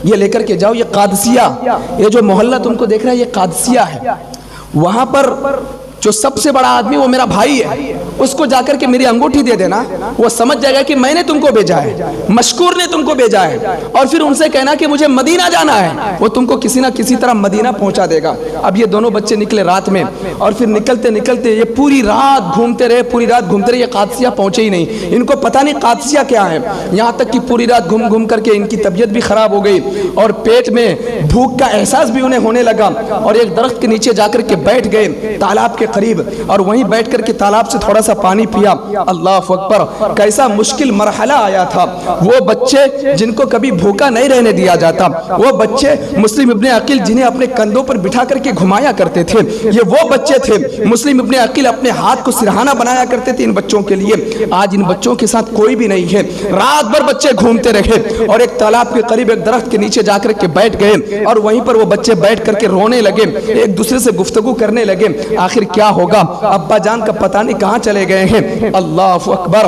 یہ لے کر کے جاؤ، یہ قادسیہ، یہ جو محلہ تم کو دیکھ رہا ہے یہ قادسیہ ہے، وہاں پر جو سب سے بڑا آدمی وہ میرا بھائی ہے، اس کو جا کر کے میری انگوٹھی دے دینا، وہ سمجھ جائے گا کہ میں نے تم کو بھیجا ہے، مشکور نے تم کو بھیجا ہے. اور پھر ان سے کہنا کہ مجھے مدینہ جانا ہے، وہ تم کو کسی نہ کسی طرح مدینہ پہنچا دے گا. اب یہ دونوں بچے نکلے رات میں اور پھر نکلتے یہ پوری رات گھومتے رہے، یہ قادسیہ پہنچے ہی نہیں. ان کو پتہ نہیں قادسیہ کیا ہے، یہاں تک کہ پوری رات گھوم کر کے ان کی طبیعت بھی خراب ہو گئی اور پیٹ میں بھوک کا احساس بھی انہیں ہونے لگا. اور ایک درخت کے نیچے جا کر کے بیٹھ گئے تالاب کے قریب اور وہیں بیٹھ کر کے تالاب سے تھوڑا سا پانی پیا. اللہ اکبر، کیسا مشکل مرحلہ آیا تھا. وہ بچے جن کو کبھی بھوکا نہیں رہنے دیا جاتا، وہ بچے مسلم ابن عقیل جنہیں اپنے کندھوں پر بٹھا کر کے گھمایا کرتے تھے، یہ وہ بچے تھے. مسلم ابن عقیل اپنے ہاتھ کو سرہانہ بنایا کرتے تھے ان بچوں کے لیے. آج ان بچوں کے ساتھ کوئی بھی نہیں ہے. رات بھر بچے گھومتے رہے اور ایک تالاب کے قریب ایک درخت کے نیچے جا کر کے بیٹھ گئے اور وہیں پر وہ بچے بیٹھ کر کے رونے لگے، ایک دوسرے سے گفتگو کرنے لگے. آخر کیا ہوگا، ابا جان کا پتہ نہیں کہاں چلے گئے ہیں. اللہ اکبر.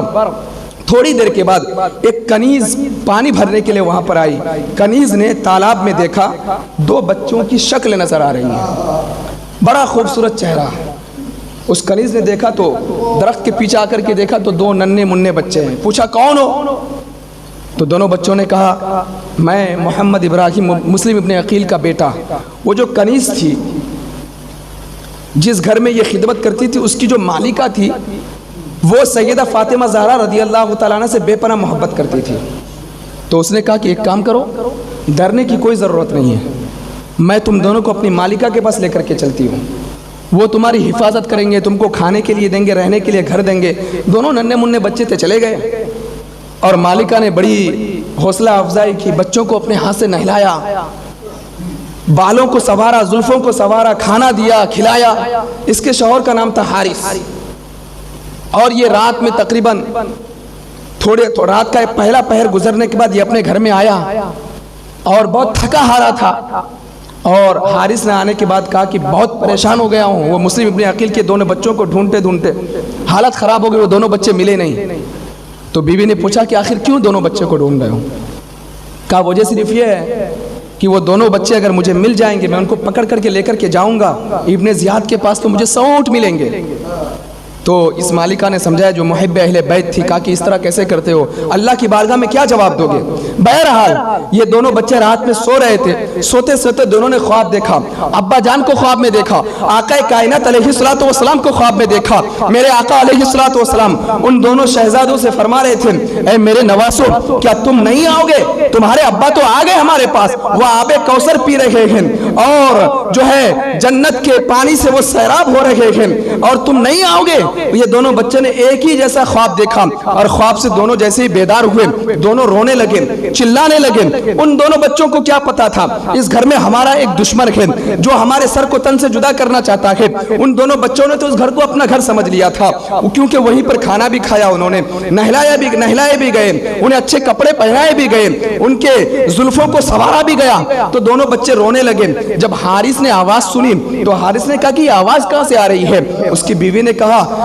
تھوڑی دیر کے بعد ایک کنیز پانی بھرنے کے لیے وہاں پر آئی. کنیز نے تالاب میں دیکھا دو بچوں کی شکل نظر آ رہی ہے، بڑا خوبصورت چہرہ. اس کنیز نے دیکھا تو درخت کے پیچھے آ کر کے دیکھا تو دو ننھے منھے بچے ہیں. پوچھا کون ہو؟ تو دونوں بچوں نے کہا میں محمد ابراہیم مسلم ابن عقیل کا بیٹا. وہ جو کنیز تھی جس گھر میں یہ خدمت کرتی تھی، اس کی جو مالکہ تھی وہ سیدہ فاطمہ زہرا رضی اللہ تعالیٰ عنہ سے بے پناہ محبت کرتی تھی. تو اس نے کہا کہ ایک کام کرو، ڈرنے کی کوئی ضرورت نہیں ہے، میں تم دونوں کو اپنی مالکہ کے پاس لے کر کے چلتی ہوں، وہ تمہاری حفاظت کریں گے، تم کو کھانے کے لیے دیں گے، رہنے کے لیے گھر دیں گے. دونوں ننھے منھے بچے تھے، چلے گئے اور مالکہ نے بڑی حوصلہ افزائی کی، بچوں کو اپنے ہاتھ سے نہلایا، بالوں کو سنوارا، زلفوں کو سنوارا، کھانا دیا، کھلایا. اس کے شوہر کا نام تھا حارث. اور یہ رات میں تقریباً رات کا پہلا پہر گزرنے کے بعد یہ اپنے گھر میں آیا اور بہت تھکا ہارا تھا. اور حارث نے آنے کے بعد کہا کہ بہت پریشان ہو گیا ہوں. وہ مسلم ابن عقیل کے دونوں بچوں کو ڈھونڈتے حالت خراب ہو گئی، وہ دونوں بچے ملے نہیں. تو بیوی نے پوچھا کہ آخر کیوں دونوں بچے کو ڈھونڈ رہے ہو؟ کہا وجہ صرف یہ ہے کہ وہ دونوں بچے اگر مجھے مل جائیں گے میں ان کو پکڑ کر کے لے کر کے جاؤں گا ابن زیاد کے پاس، تو مجھے 100 اونٹ ملیں گے. تو اس مالکہ نے سمجھایا جو محب اہل بیت تھی، کہا کہ اس طرح کیسے کرتے ہو، اللہ کی بارگاہ میں کیا جواب دو گے؟ بہرحال یہ دونوں بچے رات میں سو رہے تھے. سوتے سوتے دونوں نے خواب دیکھا، ابا جان کو خواب میں دیکھا، آقا کائنات علیہ الصلوۃ والسلام کو خواب میں دیکھا. میرے آقا علیہ الصلوۃ والسلام ان دونوں شہزادوں سے فرما رہے تھے اے میرے نواسو کیا تم نہیں آؤ گے؟ تمہارے ابا تو آ گئے ہمارے پاس، وہ آب کوثر پی رہے ہیں اور جو ہے جنت کے پانی سے وہ سیراب ہو رہے ہیں اور تم نہیں آؤ گے. یہ دونوں بچے نے ایک ہی جیسا خواب دیکھا اور خواب سے دونوں جیسے ہی بیدار ہوئے، دونوں رونے لگے، چلانے لگے. ان دونوں بچوں کو کیا پتا تھا اس گھر میں ہمارا ایک دشمن ہے جو ہمارے سر کو تن سے جدا کرنا چاہتا ہے. ان دونوں بچوں نے تو اس گھر کو اپنا گھر سمجھ لیا تھا، کیونکہ وہیں پر کھانا بھی کھایا، انہوں نے نہلائے بھی گئے، انہیں اچھے کپڑے پہنائے بھی گئے، ان کے زلفوں کو سنوارا بھی گیا. تو دونوں بچے رونے لگے. جب حارث نے آواز سنی تو حارث نے کہا کہ یہ آواز کہاں سے آ رہی ہے؟ اس کی بیوی نے کہا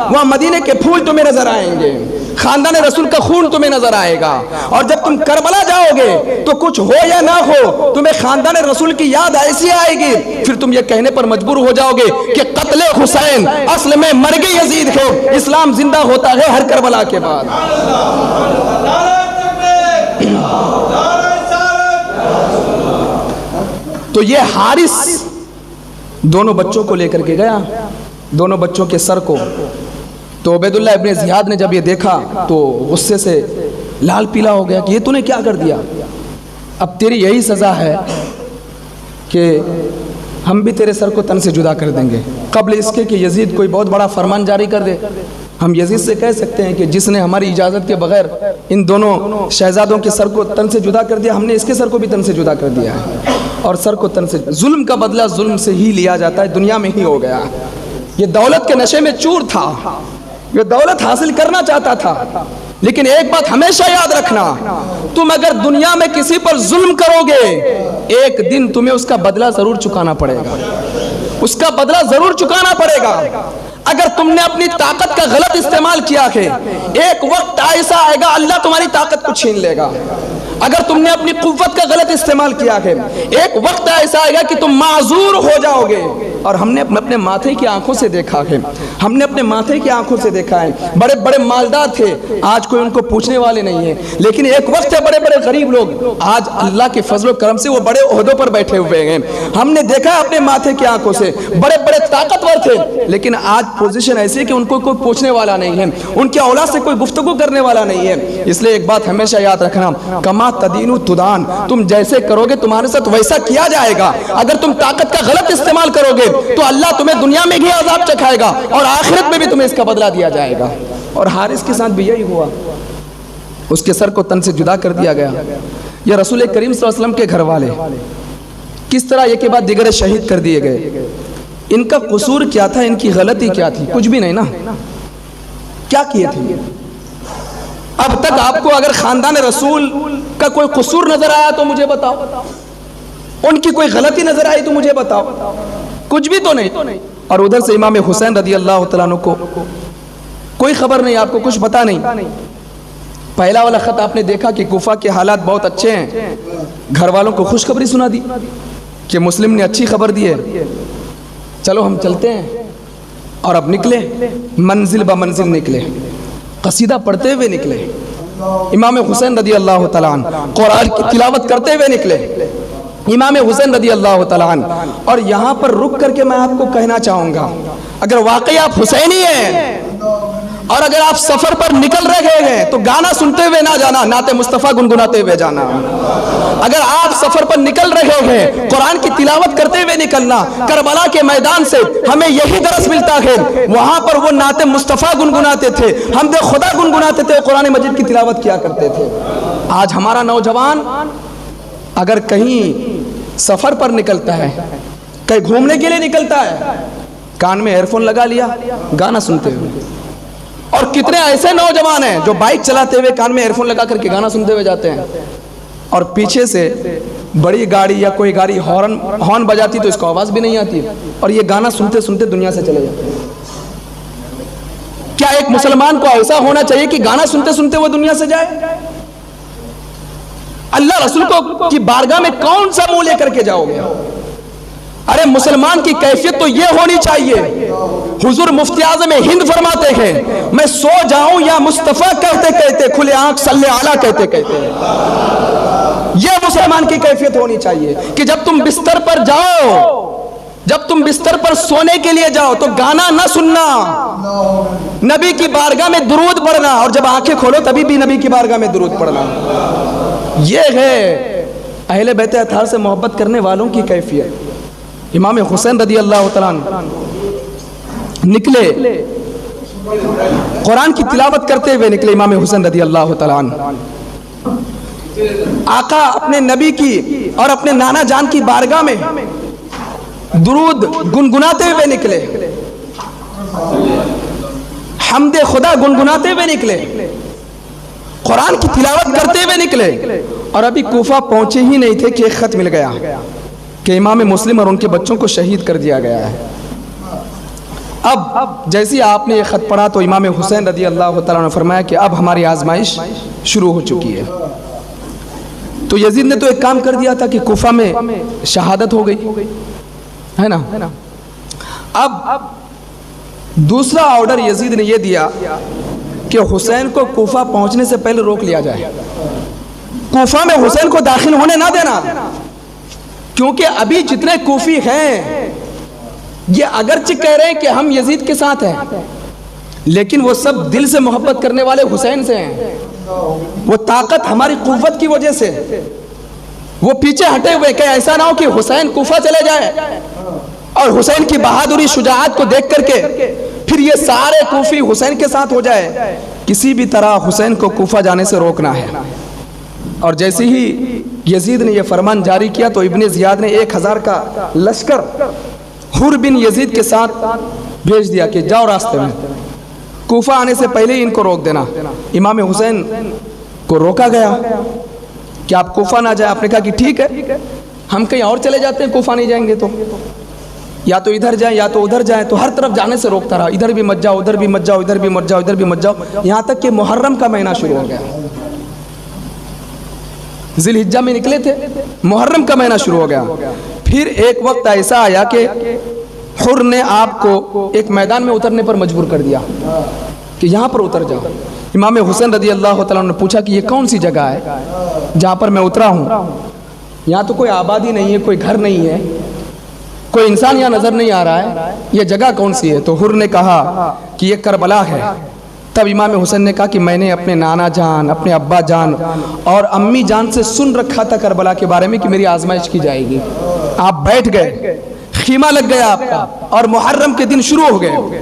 وہاں مدینے کے پھول تمہیں نظر آئیں گے، خاندان رسول کا خون تمہیں نظر آئے گا۔ اور جب تم کربلا جاؤ گے تو کچھ ہو یا نہ ہو تمہیں خاندان رسول کی یاد ایسی آئے گی، پھر تم یہ کہنے پر مجبور ہو جاؤ گے کہ قتل حسین اصل میں مرگ یزید ہے، اسلام زندہ ہوتا ہے ہر کربلا کے بعد۔ تو یہ حارث دونوں بچوں کو لے کر کے گیا، دونوں بچوں کے سر کو، تو عبیداللہ ابن زیاد نے جب یہ دیکھا تو غصے سے لال پیلا ہو گیا کہ یہ تو نے کیا کر دیا، اب تیری یہی سزا ہے کہ ہم بھی تیرے سر کو تن سے جدا کر دیں گے، قبل اس کے کہ یزید کوئی بہت بڑا فرمان جاری کر دے۔ ہم یزید سے کہہ سکتے ہیں کہ جس نے ہماری اجازت کے بغیر ان دونوں شہزادوں کے سر کو تن سے جدا کر دیا، ہم نے اس کے سر کو بھی تن سے جدا کر دیا ہے، اور سر کو تن سے، ظلم کا بدلہ ظلم سے ہی لیا جاتا ہے، دنیا میں ہی ہو گیا۔ یہ دولت کے نشے میں چور تھا، یہ دولت حاصل کرنا چاہتا تھا، لیکن ایک بات ہمیشہ یاد رکھنا، تم اگر دنیا میں کسی پر ظلم کرو گے ایک دن تمہیں اس کا بدلہ ضرور چکانا پڑے گا، اس کا بدلہ ضرور چکانا پڑے گا۔ اگر تم نے اپنی طاقت کا غلط استعمال کیا ہے ایک وقت ایسا آئے گا اللہ تمہاری طاقت کو چھین لے گا۔ اگر تم نے اپنی قوت کا غلط استعمال کیا ہے ایک وقت ایسا آئے گا کہ تم معذور ہو جاؤ گے۔ اور ہم نے اپنے ماتھے کی آنکھوں سے دیکھا ہے، ہم نے اپنے ماتھے کی آنکھوں سے دیکھا ہے، بڑے بڑے مالدار تھے، آج کوئی ان کو پوچھنے والے نہیں ہیں، لیکن ایک وقت ہے بڑے بڑے غریب لوگ، آج اللہ کے فضل و کرم سے وہ بڑے عہدوں پر بیٹھے ہوئے ہیں۔ ہم نے دیکھا اپنے ماتھے کی آنکھوں سے، بڑے بڑے طاقتور تھے، لیکن آج پوزیشن ایسی ہے کہ ان کو کوئی پوچھنے والا نہیں ہے، ان کی اولاد سے کوئی گفتگو کرنے والا نہیں ہے۔ اس لیے ایک بات ہمیشہ یاد رکھنا، کما تدین تدان، تم جیسے کرو گے تمہارے ساتھ ویسا کیا جائے گا۔ اگر تم طاقت کا غلط استعمال کرو گے تو اللہ تمہیں دنیا میں بھی عذاب چکھائے گا اور آخرت میں بھی تمہیں اس کا بدلہ دیا جائے گا۔ اور حارث کے ساتھ بھی یہی ہوا، اس کے سر کو تن سے جدا کر دیا گیا۔ یہ رسول کریم صلی اللہ علیہ وسلم کے گھر والے کس طرح ایک کے بعد دیگر شہید کر دیے گئے، ان کا قصور کیا تھا، ان کی غلطی کیا تھی؟ کچھ بھی نہیں نا، کیا کیے تھے؟ اب تک آپ کو اگر خاندان رسول کا کوئی قصور نظر آیا تو مجھے بتاؤ، ان کی کوئی غلطی نظر آئی تو مجھے بتاؤ، کچھ بھی تو نہیں۔ اور ادھر سے امام حسین رضی اللہ تعالیٰ عنہ کو کوئی خبر نہیں، آپ کو کچھ پتا نہیں۔ پہلا والا خط آپ نے دیکھا کہ کوفہ کے حالات بہت اچھے ہیں، گھر والوں کو خوشخبری سنا دی کہ مسلم نے اچھی خبر دی ہے، چلو ہم چلتے ہیں۔ اور اب نکلے، منزل بمنزل نکلے، قصیدہ پڑھتے ہوئے نکلے، امام حسین رضی اللہ تعالیٰ عنہ قرآن کی تلاوت کرتے ہوئے نکلے، امام حسین رضی اللہ تعالیٰ عنہ۔ اور یہاں پر رک کر کے میں آپ کو کہنا چاہوں گا، اگر واقعی آپ حسینی ہیں اور اگر آپ سفر پر نکل رہے ہیں تو گانا سنتے ہوئے نہ جانا، نعت مصطفیٰ گنگناتے ہوئے جانا۔ اگر آپ سفر پر نکل رہے ہیں قرآن کی تلاوت کرتے ہوئے نکلنا۔ کربلا کے میدان سے ہمیں یہی درس ملتا ہے، وہاں پر وہ نعت مصطفیٰ گنگناتے تھے، حمد خدا گنگناتے تھے، قرآن مجید کی تلاوت کیا کرتے تھے۔ آج ہمارا نوجوان اگر کہیں سفر پر نکلتا ہے، کہیں گھومنے کے لیے نکلتا ہے، کان میں ایئر فون لگا لیا، گانا سنتے ہوئے۔ اور کتنے ایسے نوجوان ہیں جو بائک چلاتے ہوئے کان میں ایئر فون لگا کر کے گانا سنتے ہوئے جاتے ہیں، اور پیچھے سے بڑی گاڑی یا کوئی گاڑی ہارن بجاتی تو اس کو آواز بھی نہیں آتی، اور یہ گانا سنتے سنتے دنیا سے چلے جاتے ہیں۔ کیا ایک مسلمان کو ایسا ہونا چاہیے کہ گانا سنتے سنتے وہ دنیا سے جائے؟ اللہ رسول کی بارگاہ میں کون سا منہ لے کر کے جاؤ گے؟ ارے مسلمان کی کیفیت تو یہ ہونی چاہیے، حضور مفتی اعظم ہند فرماتے ہیں، میں سو جاؤں یا مصطفیٰ کہتے کہتے، کھلے آنکھ صلی اعلیٰ کہتے کہتے۔ یہ مسلمان کی کیفیت ہونی چاہیے کہ جب تم بستر پر جاؤ، جب تم بستر پر سونے کے لیے جاؤ تو گانا نہ سننا، نبی کی بارگاہ میں درود پڑھنا، اور جب آنکھیں کھولو تبھی بھی نبی کی بارگاہ میں درود پڑھنا۔ یہ ہے اہل بیت اطہار سے محبت کرنے والوں کی کیفیت۔ امام حسین رضی اللہ تعالیٰ عنہ نکلے، قرآن کی تلاوت کرتے ہوئے نکلے امام حسین رضی اللہ تعالیٰ عنہ، آقا اپنے نبی کی اور اپنے نانا جان کی بارگاہ میں درود گنگناتے ہوئے نکلے، حمد خدا گنگناتے ہوئے نکلے، قرآن کی تلاوت کرتے ہوئے نکلے۔ اور ابھی کوفہ پہنچے ہی نہیں تھے کہ ایک خط مل گیا کہ امام مسلم اور ان کے بچوں کو شہید کر دیا گیا ہے۔ اب جیسی آپ نے یہ خط پڑھا تو امام حسین رضی اللہ تعالیٰ نے فرمایا کہ اب ہماری آزمائش شروع ہو چکی ہے۔ تو یزید نے تو ایک کام کر دیا تھا کہ کوفہ میں شہادت ہو گئی ہے نا۔ اب دوسرا آرڈر یزید نے یہ دیا کہ حسین کو کوفہ پہنچنے سے پہلے روک لیا جائے، کوفہ میں حسین کو داخل ہونے نہ دینا، کیونکہ ابھی جتنے کوفی ہیں یہ اگرچہ کہہ رہے ہیں کہ ہم یزید کے ساتھ ہیں، لیکن وہ سب دل سے محبت کرنے والے حسین سے ہیں۔ وہ طاقت ہماری قوت کی وجہ سے، وہ پیچھے ہٹے ہوئے کہ ایسا نہ ہو کہ حسین کوفہ چلے جائے اور حسین کی بہادری شجاعت کو دیکھ کر کے پھر یہ سارے کوفی حسین کے ساتھ ہو جائے۔ کسی بھی طرح حسین کو کوفہ جانے سے روکنا ہے۔ اور جیسے ہی یزید نے یہ فرمان جاری کیا تو ابن زیاد نے 1000 کا لشکر حر بن یزید کے ساتھ بھیج دیا کہ جاؤ راستے میں، کوفہ آنے سے پہلے ہی ان کو روک دینا۔ امام حسین کو روکا گیا کہ آپ کوفہ نہ جائیں۔ آپ نے کہا کہ ٹھیک ہے، ہم کہیں اور چلے جاتے ہیں، کوفہ نہیں جائیں گے تو یا تو ادھر جائیں یا تو ادھر جائیں۔ تو ہر طرف جانے سے روکتا رہا، ادھر بھی مت جاؤ، ادھر بھی مت جاؤ، ادھر بھی مت جاؤ، ادھر بھی مت جاؤ، یہاں تک کہ محرم کا مہینہ شروع ہو گیا۔ ذی الحجہ میں نکلے تھے، محرم کا مہینہ شروع ہو گیا۔ پھر ایک وقت ایسا آیا کہ حر نے آپ کو ایک میدان میں اترنے پر مجبور کر دیا کہ یہاں پر اتر جاؤ۔ امام حسین رضی اللہ تعالیٰ نے پوچھا کہ یہ کون سی جگہ ہے جہاں پر میں اترا ہوں؟ یہاں تو کوئی آبادی نہیں ہے، کوئی گھر نہیں ہے، کوئی انسان یہاں نظر نہیں آ رہا ہے، یہ جگہ کون سی ہے؟ تو حر نے کہا کہ یہ کربلا ہے۔ تب امام حسین نے کہا کہ میں نے اپنے نانا جان، اپنے ابا جان اور امی جان سے سن رکھا تھا کربلا کے بارے میں کہ میری آزمائش کی جائے گی۔ آپ بیٹھ گئے، خیمہ لگ گیا آپ کا، اور محرم کے دن شروع ہو گئے۔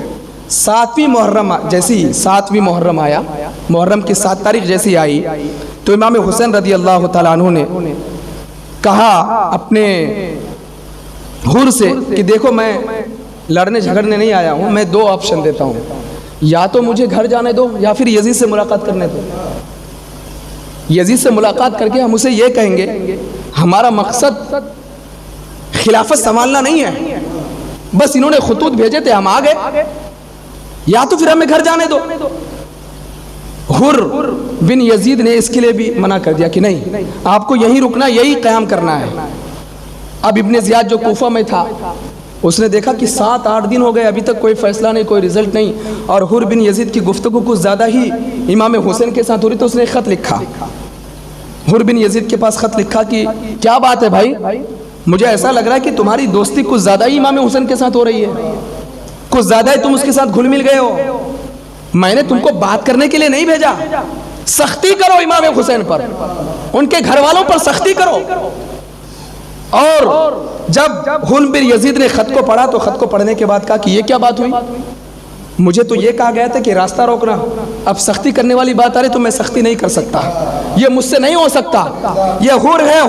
7ویں محرم جیسی 7ویں محرم آیا، محرم کی 7 تاریخ جیسی آئی تو امام حسین رضی اللہ تعالیٰ عنہ نے کہا اپنے حر سے کہ دیکھو میں لڑنے جھگڑنے نہیں آیا ہوں، میں 2 آپشن دیتا ہوں، یا تو مجھے گھر جانے دو یا پھر یزید سے ملاقات کرنے دو۔ یزید سے ملاقات کر کے ہم اسے یہ کہیں گے ہمارا مقصد خلافت سنبھالنا نہیں ہے، بس انہوں نے خطوط بھیجے تھے ہم آ گئے، یا تو پھر ہمیں گھر جانے دو۔ حر بن یزید نے اس کے لیے بھی منع کر دیا کہ نہیں، آپ کو یہیں رکنا، یہی قیام کرنا ہے۔ اب ابن زیاد جو کوفہ میں تھا اس نے دیکھا کہ 7-8 دن ہو گئے، ابھی تک کوئی فیصلہ نہیں، کوئی رزلٹ نہیں، اور حر بن یزید کی گفتگو کچھ زیادہ ہی امام حسین کے ساتھ ہو رہی، تو اس نے خط لکھا، حر بن یزید کے پاس خط لکھا کہ کیا بات ہے بھائی، مجھے ایسا لگ رہا ہے کہ تمہاری دوستی کچھ زیادہ ہی امام حسین کے ساتھ ہو رہی ہے، کچھ زیادہ ہی تم اس کے ساتھ گھل مل گئے ہو، میں نے تم کو بات کرنے کے لیے نہیں بھیجا، سختی کرو امام حسین پر، ان کے گھر والوں پر سختی کرو۔ اور جب حر بن یزید نے خط کو پڑھا تو خط کو پڑھنے کے بعد کہا کہ یہ کیا بات ہوئی، مجھے تو یہ کہا گیا تھا کہ راستہ روکنا، اب سختی کرنے والی بات آ رہی تو میں سختی نہیں کر سکتا، یہ مجھ سے نہیں ہو سکتا، یہ حر ہے،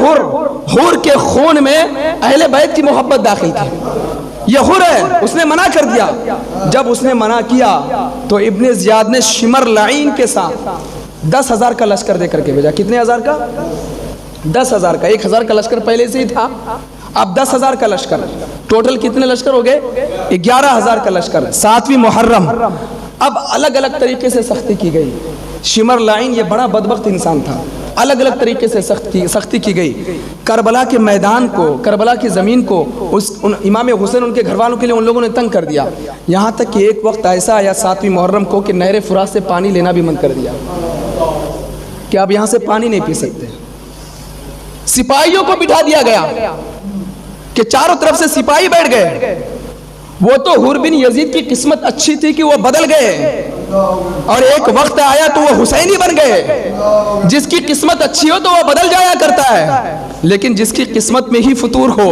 حر کے خون میں اہل بیت کی محبت داخل تھی، یہ حر ہے، اس نے منع کر دیا۔ جب اس نے منع کیا تو ابن زیاد نے شمر لعین کے ساتھ 10,000 کا لشکر دے کر کے بھیجا۔ کتنے ہزار کا؟ 10,000 کا، 1,000 کا لشکر پہلے سے ہی تھا، اب 10,000 کا لشکر، ٹوٹل کتنے لشکر ہو گئے؟ 11,000 کا لشکر۔ 7ویں محرم اب الگ الگ طریقے سے سختی کی گئی۔ شمر لعین یہ بڑا بدبخت انسان تھا، الگ الگ طریقے سے سختی کی گئی۔ کربلا کے میدان کو، کربلا کی زمین کو امام حسین ان کے گھر والوں کے لیے ان لوگوں نے تنگ کر دیا، یہاں تک کہ ایک وقت ایسا آیا 7ویں محرم کو کہ نہر فرات سے پانی لینا بھی بند کر دیا کہ آپ یہاں سے پانی نہیں پی سکتے۔ سپاہیوں کو بٹھا دیا گیا کہ چاروں طرف سے سپاہی بیٹھ گئے۔ وہ تو حر بن یزید کی قسمت اچھی تھی کہ وہ بدل گئے، اور ایک وقت آیا تو وہ حسینی بن گئے۔ جس کی قسمت اچھی ہو تو وہ بدل جایا کرتا ہے، لیکن جس کی قسمت میں ہی فطور ہو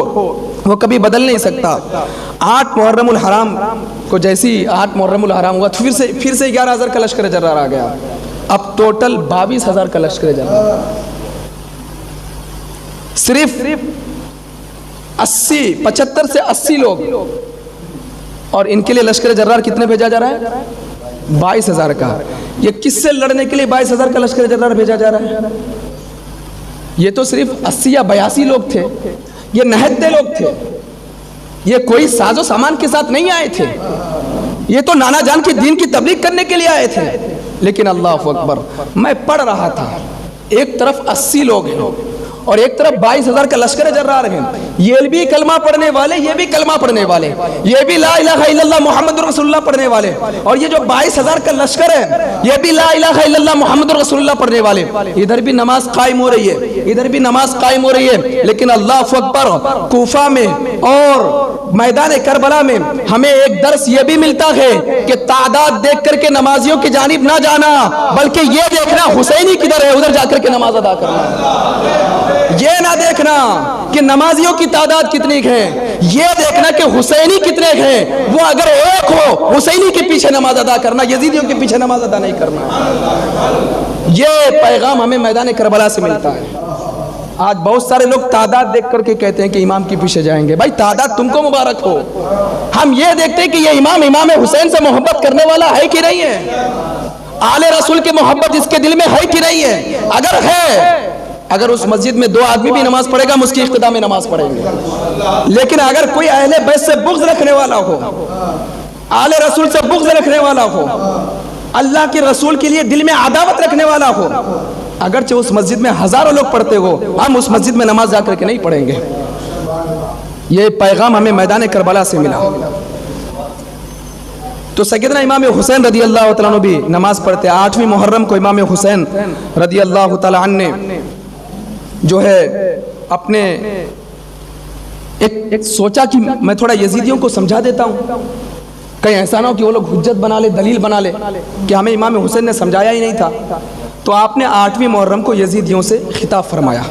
وہ کبھی بدل نہیں سکتا۔ 8 محرم الحرام کو جیسی 8 محرم الحرام ہوا تو پھر سے 11,000 کا لشکر جرار آ گیا، اب ٹوٹل 22,000 کا لشکر جرار۔ صرف 75 سے 80 لوگ، اور ان کے لیے لشکر جرار کتنے بھیجا جا رہا ہے؟ 22,000 کا۔ یہ کس سے لڑنے کے لیے 22,000 کا لشکر جرار بھیجا جا رہا ہے؟ یہ تو صرف 80 یا 82 لوگ تھے یہ نہتے لوگ تھے، یہ کوئی ساز و سامان کے ساتھ نہیں آئے تھے، یہ تو نانا جان کی دین کی تبلیغ کرنے کے لیے آئے تھے. لیکن اللہ اکبر، میں پڑھ رہا تھا، ایک طرف 80 لوگ ہیں اور ایک طرف 22,000 کا لشکر جرار ہیں. یہ بھی کلمہ پڑھنے والے، یہ بھی کلمہ پڑھنے والے، یہ بھی لا الہ الا اللہ محمد رسول اللہ پڑھنے والے، اور یہ جو 22,000 کا لشکر ہے یہ بھی لا الہ الا اللہ محمد رسول اللہ پڑھنے والے. ادھر بھی نماز قائم ہو رہی ہے، ادھر بھی نماز قائم ہو رہی ہے. لیکن اللہ اکبر، کوفہ میں اور میدان کربلا میں ہمیں ایک درس یہ بھی ملتا ہے کہ تعداد دیکھ کر کے نمازیوں کی جانب نہ جانا، بلکہ یہ دیکھنا حسینی کدھر ہے، ادھر جا کر کے نماز ادا کرنا. یہ نہ دیکھنا کہ نمازیوں کی تعداد کتنی ہے، یہ دیکھنا کہ حسینی کتنے ہیں. وہ اگر ایک ہو، حسینی کے پیچھے نماز ادا کرنا، یزیدیوں کے پیچھے نماز ادا نہیں کرنا. یہ پیغام ہمیں میدان کربلا سے ملتا ہے. آج بہت سارے لوگ تعداد دیکھ کر کے کہتے ہیں کہ امام کے پیچھے جائیں گے. بھائی تعداد تم کو مبارک ہو، ہم یہ دیکھتے ہیں کہ یہ امام حسین سے محبت کرنے والا ہے کہ نہیں ہے، آل رسول کی محبت اس کے دل میں ہے کہ نہیں ہے. اگر ہے، اگر اس مسجد میں 2 آدمی بھی نماز پڑھے گا، ہم اس کی اقتداء میں نماز پڑھیں گے. لیکن اگر کوئی اہل بیت سے بغض رکھنے والا ہو، آل رسول سے بغض رکھنے والا ہو، اللہ کے رسول کے لیے دل میں عداوت رکھنے والا ہو، اگرچہ اس مسجد میں ہزاروں لوگ پڑھتے ہو، ہم اس مسجد میں نماز جا کر کے نہیں پڑھیں گے. یہ پیغام ہمیں میدان کربلا سے ملا. تو سیدنا امام حسین رضی اللہ تعالیٰ عنہ بھی نماز پڑھتے. 8ویں محرم کو امام حسین رضی اللہ تعالیٰ عنہ نے جو ہے اپنے ایک سوچا کہ میں تھوڑا یزیدیوں کو سمجھا دیتا ہوں، کہیں ایسا نہ ہو کہ وہ لوگ حجت بنا لے، دلیل بنا لے کہ ہمیں امام حسین نے سمجھایا ہی نہیں تھا. تو آپ نے 8ویں محرم کو یزیدیوں سے خطاب فرمایا.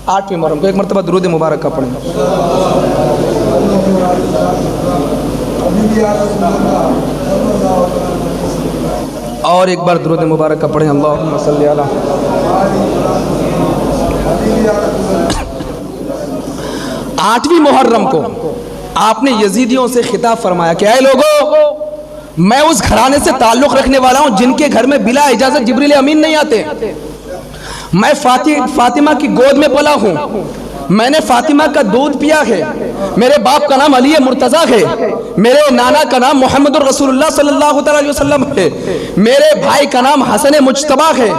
8ویں محرم کو ایک مرتبہ درود مبارک کا پڑھیں. اور ایک بار درود مبارک کا پڑھیں. اللہم صلی علی. 8ویں محرم کو آپ نے یزیدیوں سے خطاب فرمایا کہ اے لوگو، میں اس گھرانے سے تعلق رکھنے والا ہوں جن کے گھر میں بلا اجازت جبریل امین نہیں آتے. میں فاطمہ کی گود میں پلا ہوں، میں نے فاطمہ کا دودھ پیا ہے، میرے باپ کا نام علی مرتضیٰ ہے، میرے نانا کا نام محمد الرسول اللہ صلی اللہ علیہ وسلم ہے، میرے بھائی کا نام حسن مجتبیٰ ہے،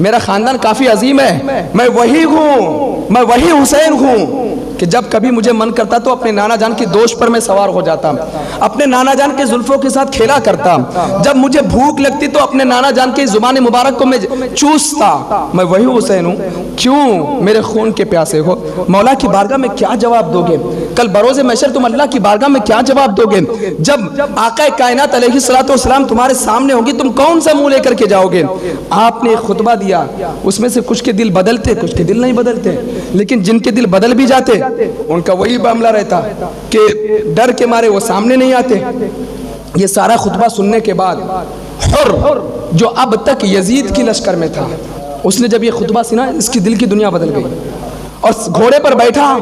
میرا خاندان کافی عظیم ہے. میں وہی ہوں، میں وہی حسین ہوں کہ جب کبھی مجھے من کرتا تو اپنے نانا جان کی دوش پر میں سوار ہو جاتا، اپنے نانا جان کے زلفوں کے ساتھ کھیلا کرتا، جب مجھے بھوک لگتی تو اپنے نانا جان کی زبان مبارک کو میں چوستا. میں وہی حسین ہوں. کیوں میرے خون کے پیاسے ہو؟ مولا کی بارگاہ میں کیا جواب دو گے؟ کل بروز محشر تم اللہ کی بارگاہ میں کیا جواب دو گے؟ جب آقا کائنات علیہ الصلوۃ والسلام تمہارے سامنے ہوگی، تم کون سا منہ لے کر کے جاؤ گے؟ آپ نے ایک خطبہ دیا، اس میں سے کچھ کے دل بدلتے، کچھ کے دل نہیں بدلتے، لیکن جن کے دل بدل بھی جاتے ان کا وہی معاملہ رہتا کہ ڈر کے مارے وہ سامنے نہیں آتے. یہ سارا خطبہ سننے کے بعد حر جو اب تک یزید کی لشکر میں تھا، اس نے جب یہ خطبہ سنا، اس کی دل کی دنیا بدل گئی اور گھوڑے پر بیٹھا،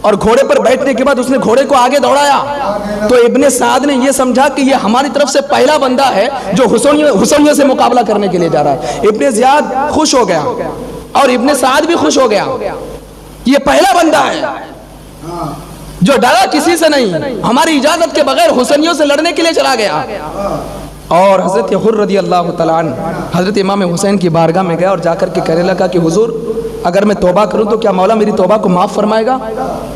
اور گھوڑے پر بیٹھنے کے بعد اس نے گھوڑے کو آگے دوڑایا. تو ابن سعد نے یہ سمجھا کہ یہ ہماری طرف سے پہلا بندہ ہے جو حسینیوں سے مقابلہ کرنے کے لیے جا رہا ہے. ابن زیاد خوش ہو گیا اور ابن سعد بھی خوش ہو گیا. یہ پہلا بندہ ہے جو ڈرا کسی سے نہیں، ہماری اجازت کے بغیر حسینیوں سے لڑنے کے لیے چلا گیا. اور حضرت حر رضی اللہ تعالیٰ عنہ حضرت امام حسین کی بارگاہ میں گیا اور جا کر کے کہنے لگا کہ حضور، اگر میں توبہ کروں تو کیا مولا میری توبہ کو معاف فرمائے گا؟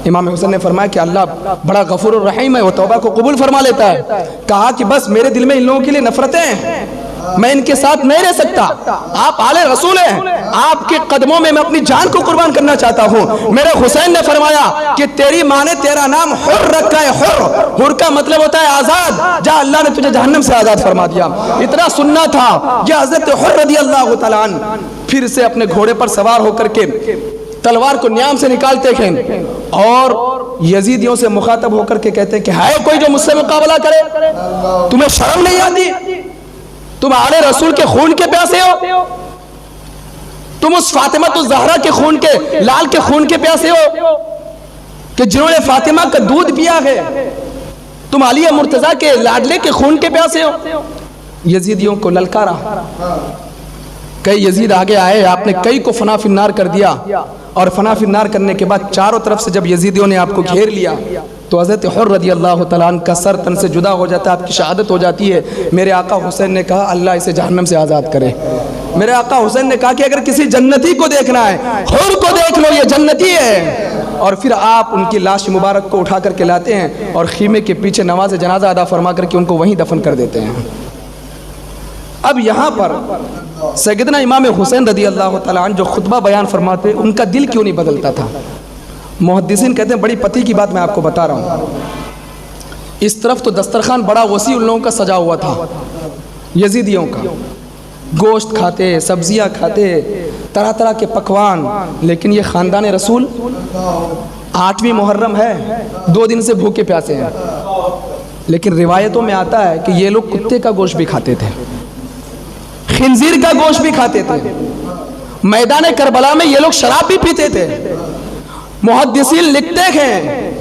امام حسین نے فرمایا کہ اللہ بڑا غفور الرحیم ہے، وہ توبہ کو قبول فرما لیتا ہے. کہا کہ بس میرے دل میں ان لوگوں کے لیے نفرتیں ہیں، میں ان کے ساتھ نہیں رہ سکتا. آپ آل رسول ہیں، آپ کے قدموں میں اپنی جان کو قربان کرنا چاہتا ہوں. میرے حسین نے فرمایا کہ تیری ماں نے تیرا نام حر رکھا ہے. حر کا مطلب ہوتا ہے آزاد. جا اللہ نے تجھے جہنم سے آزاد فرما دیا. اتنا سننا تھا. یہ حضرت حر رضی اللہ تعالیٰ عنہ پھر سے اپنے گھوڑے پر سوار ہو کر کے تلوار کو نیام سے نکالتے ہیں اور یزیدیوں سے مخاطب ہو کر کے کہتے ہیں کہ ہے کوئی جو مجھ سے مقابلہ کرے؟ تمہیں شرم نہیں آتی؟ تم آل رسول کے خون کے پیاسے ہو؟ تم اس فاطمہ الزہرا کے خون کے، لال کے خون کے پیاسے ہو کہ جنہوں نے فاطمہ کا دودھ پیا ہے؟ تم علی مرتضیٰ کے لاڈلے کے خون کے پیاسے ہو؟ یزیدیوں کو للکارا. کئی یزید آگے آئے، آپ نے کئی کو فنا فی النار کر دیا، اور فنا فی النار کرنے کے بعد چاروں طرف سے جب یزیدیوں نے آپ کو گھیر لیا تو حضرت حر رضی اللہ تعالیٰ عنہ کا سر تن سے جدا ہو جاتا ہے، آپ کی شہادت ہو جاتی ہے۔ میرے آقا حسین نے کہا اللہ اسے جہنم سے آزاد کرے۔ میرے آقا حسین نے کہا کہ اگر کسی جنتی کو دیکھنا ہے حر کو دیکھ لو، یہ جنتی ہے۔ اور پھر آپ ان کی لاش مبارک کو اٹھا کر کے لاتے ہیں اور خیمے کے پیچھے نماز جنازہ ادا فرما کر کے ان کو وہیں دفن کر دیتے ہیں۔ اب یہاں پر سیدنا امام حسین رضی اللہ تعالیٰ عنہ جو خطبہ بیان فرماتے ان کا دل کیوں نہیں بدلتا تھا؟ محدثین کہتے ہیں بڑی پتی کی بات میں آپ کو بتا رہا ہوں۔ اس طرف تو دسترخوان بڑا وسیع ان لوگوں کا سجا ہوا تھا، یزیدیوں کا، گوشت کھاتے، سبزیاں کھاتے، طرح طرح کے پکوان، لیکن یہ خاندان رسول 8ویں محرم ہے، 2 دن سے بھوکے پیاسے ہیں، لیکن روایتوں میں آتا ہے کہ یہ لوگ کتے کا گوشت بھی کھاتے تھے، خنزیر کا گوشت بھی کھاتے تھے، میدان کربلا میں یہ لوگ شراب بھی پیتے تھے۔ محدثین لکھتے ہیں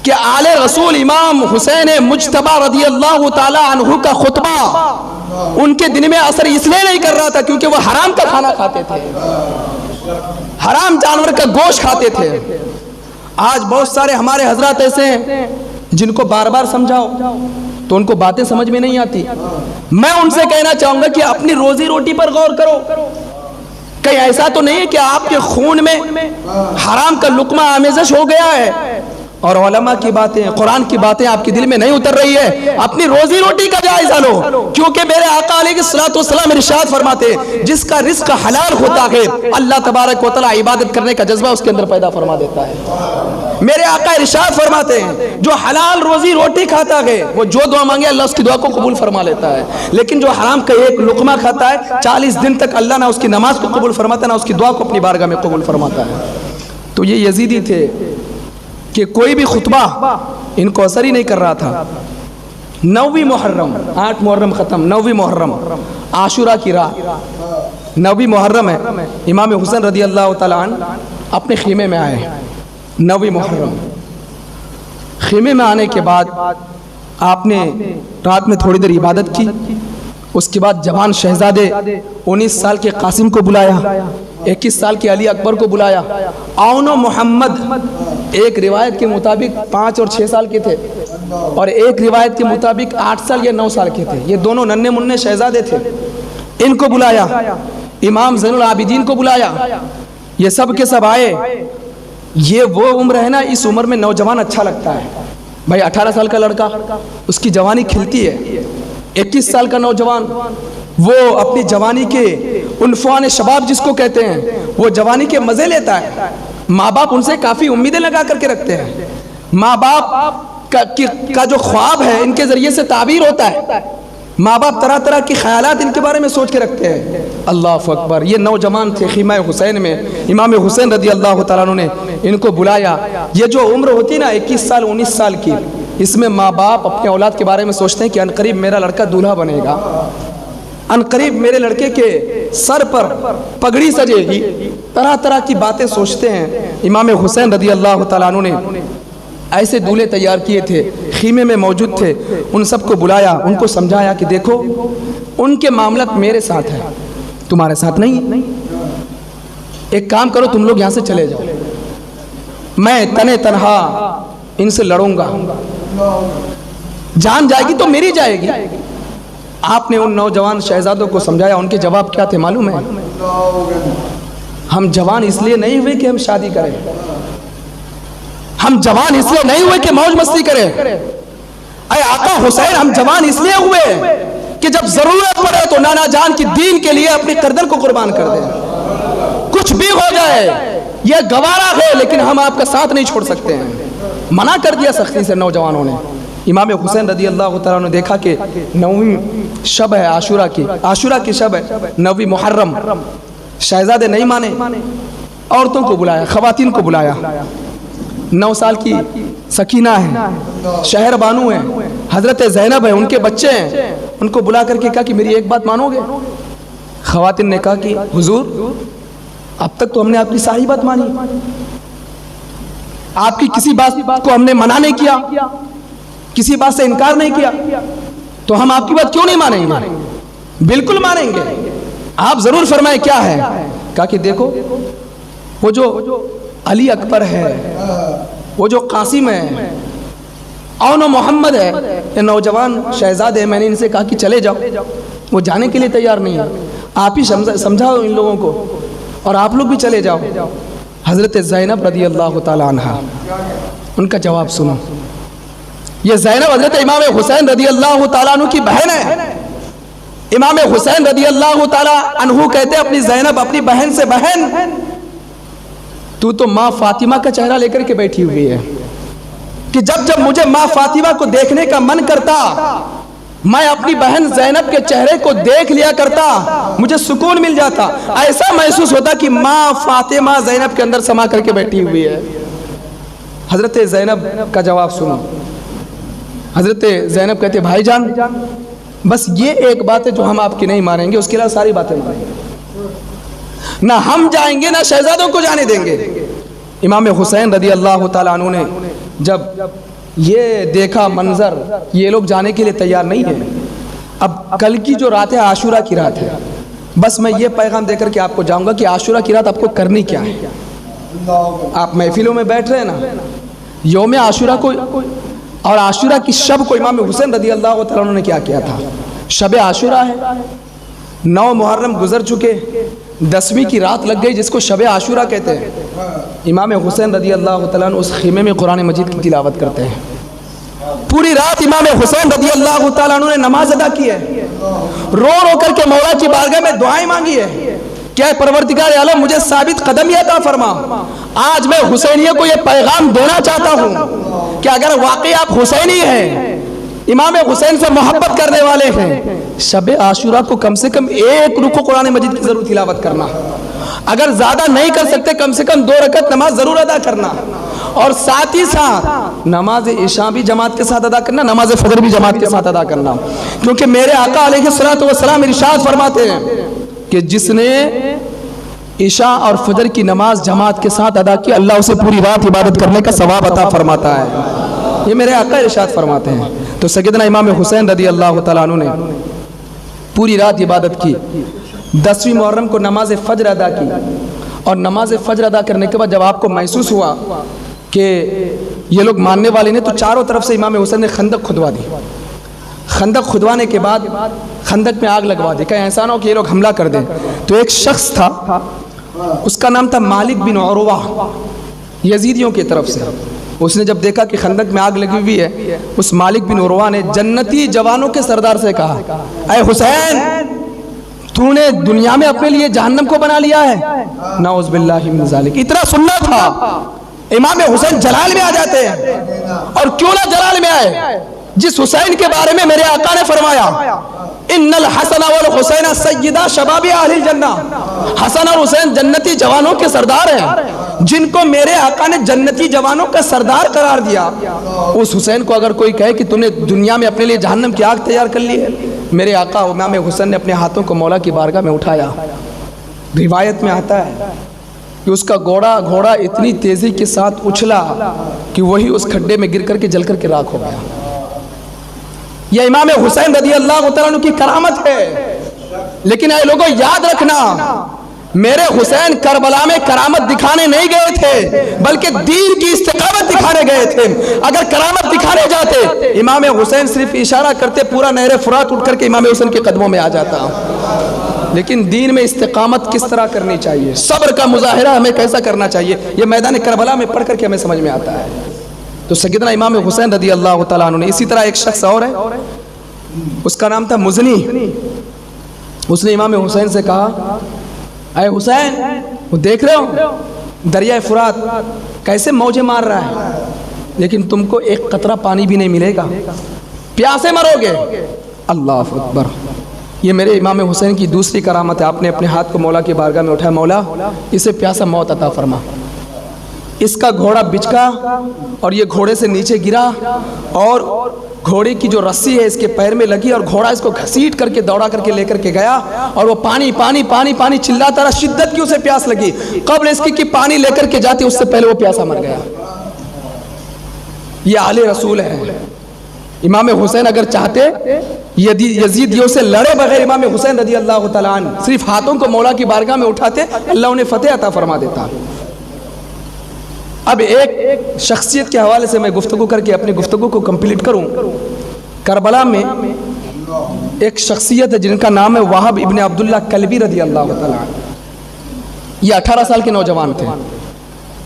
کہ آل رسول امام حسین مجتبی رضی اللہ تعالی عنہ کا خطبہ ان کے دن میں اثر اس لیے نہیں کر رہا تھا کیونکہ وہ حرام کا کھانا کھاتے تھے، حرام جانور کا گوشت کھاتے تھے۔ آج بہت سارے ہمارے حضرات ایسے ہیں جن کو بار بار سمجھاؤ تو ان کو باتیں سمجھ میں نہیں آتی۔ میں ان سے کہنا چاہوں گا کہ اپنی روزی روٹی پر غور کرو، کہیں ایسا تو نہیں ہے کہ آپ کے خون میں حرام کا لقمہ آمیزش ہو گیا ہے اور علماء کی باتیں، قرآن کی باتیں آپ کے دل میں نہیں اتر رہی ہے؟ اپنی روزی روٹی کا جائزہ لو، کیونکہ میرے آقا علیہ الصلوۃ والسلام ارشاد فرماتے جس کا رزق حلال ہوتا ہے اللہ تبارک و تعالیٰ عبادت کرنے کا جذبہ اس کے اندر پیدا فرما دیتا ہے۔ میرے آقا ارشاد فرماتے ہیں جو حلال روزی روٹی کھاتا ہے وہ جو دعا مانگے اللہ اس کی دعا کو قبول فرما لیتا ہے، لیکن جو حرام کا ایک لقمہ کھاتا ہے 40 دن تک اللہ نہ اس کی نماز کو قبول فرماتا نہ اس کی دعا کو اپنی بارگاہ میں قبول فرماتا ہے۔ تو یہ یزیدی تھے کہ کوئی بھی خطبہ ان کو اثر ہی نہیں کر رہا تھا۔ 9ویں محرم، 8 محرم ختم، 9ویں محرم عاشورہ کی رات، 9ویں محرم ہے، امام حسین رضی اللہ تعالیٰ عنہ اپنے خیمے میں آئے۔ 9ویں محرم خیمے میں آنے کے بعد آپ نے رات میں تھوڑی دیر عبادت کی، اس کے بعد جوان شہزادے 19 سال کے قاسم کو بلایا، 21 سال کے علی اکبر کو بلایا، اون و محمد ایک روایت کے مطابق 5 اور 6 سال کے تھے اور ایک روایت کے مطابق 8 سال یا 9 سال کے تھے، یہ دونوں ننھے منھے شہزادے تھے، ان کو بلایا، امام زین العابدین کو بلایا، یہ سب کے سب آئے۔ یہ وہ عمر ہے نا، اس عمر میں نوجوان اچھا لگتا ہے بھائی، 18 سال کا لڑکا اس کی جوانی کھلتی ہے، 21 سال کا نوجوان وہ اپنی جوانی کے عنفوان شباب جس کو کہتے ہیں وہ جوانی کے مزے لیتا ہے۔ ماں باپ ان سے کافی امیدیں لگا کر کے رکھتے ہیں، ماں باپ کا جو خواب ہے ان کے ذریعے سے تعبیر ہوتا ہے، ماں باپ طرح طرح کی خیالات ان کے بارے میں سوچ کے رکھتے ہیں۔ اللہ اکبر، یہ نوجوان تھے خیمہ حسین میں، امام حسین رضی اللہ تعالیٰ عنہ نے ان کو بلایا۔ یہ جو عمر ہوتی نا 21 سال 19 سال کی، اس میں ماں باپ اپنے اولاد کے بارے میں سوچتے ہیں کہ عنقریب میرا لڑکا دولہا بنے گا، عنقریب میرے لڑکے کے سر پر پگڑی سجے گی، طرح طرح کی باتیں سوچتے ہیں۔ امام حسین رضی اللہ تعالیٰ عنہ نے ایسے دولہے تیار کیے تھے، خیمے میں موجود تھے، ان سب کو بلایا، ان کو سمجھایا کہ دیکھو ان کے معاملات میرے ساتھ ہیں، تمہارے ساتھ نہیں، ایک کام کرو تم لوگ یہاں سے چلے جاؤ، میں تنے تنہا ان سے لڑوں گا، جان جائے گی تو میری جائے گی۔ آپ نے ان نوجوان شہزادوں کو سمجھایا، ان کے جواب کیا تھے معلوم ہے؟ ہم جوان اس لیے نہیں ہوئے کہ ہم شادی کریں، ہم جوان اس لیے نہیں ہوئے کہ موج مستی کریں، اے آقا حسین ہم جوان اس لیے ہوئے کہ جب ضرورت پڑے تو نانا جان کی دین کے لیے اپنی گردن کو قربان کر دیں، کچھ بھی ہو جائے یہ گوارا ہے لیکن ہم آپ کا ساتھ نہیں چھوڑ سکتے ہیں۔ منع کر دیا سختی سے نوجوانوں نے۔ امام حسین رضی اللہ تعالیٰ نے دیکھا کہ 9ویں شب ہے عاشورہ کی شب ہے، 9ویں محرم، شہزادے نہیں مانے، عورتوں کو بلایا، خواتین کو بلایا، 9 سال کی سکینہ ہے، شہر بانو ہے، حضرت زینب ہے، ان کے بچے ہیں، ان کو بلا کر کے کہا کہ میری ایک بات مانو گے؟ خواتین نے کہا کہ حضور اب تک تو ہم نے آپ کی ساری بات مانی، آپ کی کسی بات کو ہم نے منع نہیں کیا، کسی بات سے انکار نہیں کیا، تو ہم آپ کی بات کیوں نہیں مانیں گے؟ بالکل مانیں گے، آپ ضرور فرمائیں کیا ہے؟ کہا کہ دیکھو وہ جو علی اکبر ہے، وہ جو قاسم ہے، اون و محمد ہے، یہ نوجوان شہزادے ہیں، میں نے ان سے کہا کہ چلے جاؤ، وہ جانے کے لیے تیار نہیں ہے، آپ ہی سمجھاؤ ان لوگوں کو اور آپ لوگ بھی چلے جاؤ۔ حضرت زینب رضی اللہ تعالی عنہ، ان کا جواب سنو۔ یہ زینب حضرت امام حسین رضی اللہ تعالیٰ عنہ کی بہن ہے۔ امام حسین رضی اللہ تعالیٰ عنہ کہتے ہیں اپنی زینب، اپنی بہن سے، بہن تو ماں فاطمہ کا چہرہ لے کر کے بیٹھی ہوئی ہے کہ جب جب مجھے ماں فاطمہ کو دیکھنے کا من کرتا میں اپنی بہن زینب کے چہرے کو دیکھ لیا کرتا، مجھے سکون مل جاتا، ایسا محسوس ہوتا کہ ماں فاطمہ زینب کے اندر سما کر کے بیٹھی ہوئی ہے۔ حضرت زینب کا جواب سنو۔ حضرت زینب کہتے بھائی جان بس یہ ایک بات ہے جو ہم آپ کی نہیں مانیں گے، اس کے علاوہ ساری باتیں مانیں گے، نہ ہم جائیں گے نہ شہزادوں کو جانے دیں گے۔ امام حسین رضی اللہ تعالیٰ عنہ نے جب یہ دیکھا منظر، یہ لوگ جانے کے لیے تیار نہیں ہیں، اب کل کی جو رات ہے عاشورہ کی رات ہے، بس میں یہ پیغام دے کر کے آپ کو جاؤں گا کہ عاشورہ کی رات آپ کو کرنی کیا ہے۔ آپ محفلوں میں بیٹھ رہے ہیں نا، یوم عاشورہ کو اور عاشورہ کی شب کو امام حسین رضی اللہ تعالیٰ عنہ نے کیا کیا تھا؟ شب عاشورہ ہے، 9 محرم گزر چکے، 10ویں کی رات لگ گئی جس کو شب عاشورہ کہتے ہیں۔ امام حسین رضی اللہ تعالیٰ عنہ اس خیمے میں قرآن مجید کی تلاوت کرتے ہیں۔ پوری رات امام حسین رضی اللہ تعالیٰ عنہ نے نماز ادا کی ہے، رو رو کر کے مولا کی بارگاہ میں دعائیں مانگی ہے کہ اے پروردگار عالم مجھے ثابت قدمی عطا فرما۔ آج میں حسینیوں کو یہ پیغام دینا چاہتا ہوں کہ اگر واقعی آپ حسینی ہیں، امام حسین سے محبت کرنے والے ہیں، شب عاشورہ کو کم سے کم 1 رکوع قرآن مجید کی ضرور تلاوت کرنا، اگر زیادہ نہیں کر سکتے کم سے کم 2 رکعت نماز ضرور ادا کرنا، اور ساتھ ہی ساتھ نماز عشاء بھی جماعت کے ساتھ ادا کرنا، نماز فجر بھی جماعت کے ساتھ ادا کرنا، کیونکہ میرے آقا علیہ الصلوۃ والسلام ارشاد فرماتے ہیں کہ جس نے عشاء اور فجر کی نماز جماعت کے ساتھ ادا کی اللہ اسے پوری رات عبادت کرنے کا ثواب عطا فرماتا ہے۔ یہ میرے آقا ارشاد فرماتے ہیں۔ تو سیدنا امام حسین رضی اللہ تعالیٰ عنہ نے پوری رات عبادت کی، 10ویں محرم کو نماز فجر ادا کی، اور نماز فجر ادا کرنے کے بعد جب آپ کو محسوس ہوا کہ یہ لوگ ماننے والے نے، تو چاروں طرف سے امام حسین نے خندق کھدوا دی۔ خندق کھدوانے کے بعد خندق میں آگ لگوا دی کہ ایسا نہ ہو کہ یہ لوگ حملہ کر دیں۔ تو ایک شخص تھا، اس کا نام تھا مالک بن عروہ، یزیدیوں کی طرف سے۔ اس نے جب دیکھا کہ خندق میں آگ لگی ہوئی ہے، اس مالک بن عروہ نے جنتی جوانوں کے سردار سے کہا اے حسین تو نے دنیا میں اپنے لیے جہنم کو بنا لیا ہے، نعوذ باللہ من ذالک۔ اتنا سننا تھا، امام حسین جلال میں آ جاتے ہیں، اور کیوں نہ جلال میں آئے، جس حسین کے بارے میں میرے آقا نے فرمایا ان الحسن والحسین سیدہ شباب اہل الجنہ، حسن اور حسین جنتی جوانوں کے سردار ہیں، جن کو میرے آقا نے جنتی جوانوں کا سردار قرار دیا۔ اس حسین کو اگر کوئی کہے کہ تو نے دنیا میں اپنے لیے جہنم کی آگ تیار کر لی ہے، میرے آقا امام حسین نے اپنے ہاتھوں کو مولا کی بارگاہ میں اٹھایا۔ روایت میں آتا ہے کہ اس کا گھوڑا اتنی تیزی کے ساتھ اچھلا کہ وہی اس کھڈے میں گر کر کے جل کر کے راکھ ہو گیا۔ یہ امام حسین رضی اللہ تعالیٰ عنہ کی کرامت ہے۔ لیکن اے لوگوں یاد رکھنا، میرے حسین کربلا میں کرامت دکھانے نہیں گئے تھے بلکہ دین کی استقامت دکھانے گئے تھے۔ اگر کرامت دکھانے جاتے امام حسین صرف اشارہ کرتے، پورا نہر فرات اٹھ کر کے امام حسین کے قدموں میں آ جاتا۔ لیکن دین میں استقامت کس طرح کرنی چاہیے، صبر کا مظاہرہ ہمیں کیسا کرنا چاہیے، یہ میدان کربلا میں پڑھ کر کے ہمیں سمجھ میں آتا ہے۔ تو سیدنا امام حسین رضی اللہ تعالیٰ عنہ نے، اسی طرح ایک شخص اور ہے، اس کا نام تھا مزنی۔ اس نے امام حسین سے کہا اے حسین وہ دیکھ رہے ہو دریائے فرات کیسے موجیں مار رہا ہے، لیکن تم کو ایک قطرہ پانی بھی نہیں ملے گا، پیاسے مرو گے۔ اللہ اکبر۔ یہ میرے امام حسین کی دوسری کرامت ہے، آپ نے اپنے ہاتھ کو مولا کی بارگاہ میں اٹھایا، مولا اسے پیاسا موت عطا فرما۔ اس کا گھوڑا بچکا اور یہ گھوڑے سے نیچے گرا، اور گھوڑے کی جو رسی ہے اس کے پیر میں لگی، اور گھوڑا اس کو گھسیٹ کر کے دوڑا کر کے لے کر کے گیا، اور وہ پانی پانی پانی پانی چلاتا رہا، شدت کی اسے پیاس لگی، قبل اس کی کہ پانی لے کر کے جاتی اس سے پہلے وہ پیاسا مر گیا۔ یہ آل رسول ہے۔ امام حسین اگر چاہتے یزیدیوں سے لڑے بغیر امام حسین رضی اللہ تعالیٰ عنہ صرف ہاتھوں کو مولا کی بارگاہ میں اٹھاتے، اللہ انہیں فتح عطا فرما دیتا۔ اب ایک شخصیت کے حوالے سے میں گفتگو کر کے اپنی گفتگو کو کمپلیٹ کروں۔ کربلا میں ایک شخصیت ہے جن کا نام ہے وہب ابن عبداللہ کلبی رضی اللہ تعالیٰ عنہ۔ یہ 18 سال کے نوجوان تھے،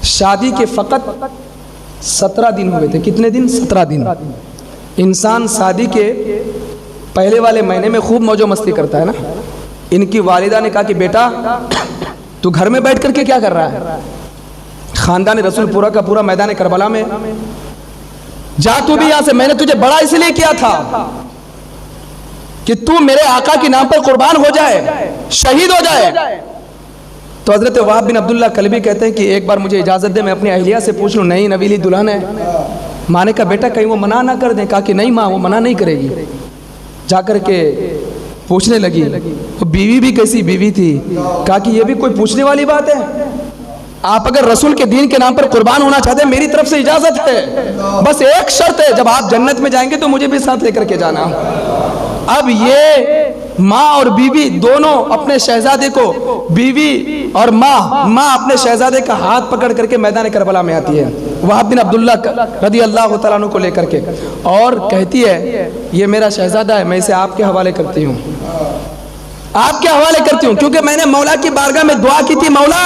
شادی کے فقط 17 دن ہوئے تھے۔ کتنے دن؟ 17 دن۔ انسان شادی کے پہلے والے مہینے میں خوب موج و مستی کرتا ہے نا۔ ان کی والدہ نے کہا کہ بیٹا تو گھر میں بیٹھ کر کے کیا کر رہا ہے؟ خاندان رسول پورا کا پورا میدان کربلا میں جا، تو بھی یہاں سے، میں نے تجھے بڑا اس لیے کیا تھا کہ تو میرے آقا کے نام پر قربان ہو جائے، شہید ہو جائے۔ تو حضرت وہب بن عبداللہ کلبی کہتے ہیں کہ ایک بار مجھے اجازت دے، میں اپنی اہلیہ سے پوچھ لوں۔ نئی نویلی دلہن ہے۔ ماں نے کہا بیٹا کہیں وہ منع نہ کر دیں۔ کہا کہ نہیں ماں، وہ منع نہیں کرے گی۔ جا کر کے پوچھنے لگی وہ بیوی بھی کیسی بیوی تھی۔ کہا کہ یہ بھی کوئی پوچھنے والی بات ہے؟ آپ اگر رسول کے دین کے نام پر قربان ہونا چاہتے ہیں میری طرف سے اجازت ہے، بس ایک شرط ہے، جب آپ جنت میں جائیں گے تو مجھے بھی ساتھ لے کر کے جانا۔ اب یہ ماں اور بیوی دونوں اپنے شہزادے کو، بیوی اور ماں اپنے شہزادے کا ہاتھ پکڑ کر کے میدان کربلا میں آتی ہے وہب بن عبداللہ رضی اللہ تعالیٰ عنہ کو لے کر کے، اور کہتی ہے یہ میرا شہزادہ ہے، میں اسے آپ کے حوالے کرتی ہوں، آپ کے حوالے کرتی ہوں، کیونکہ میں نے مولا کی بارگاہ میں دعا کی تھی، مولا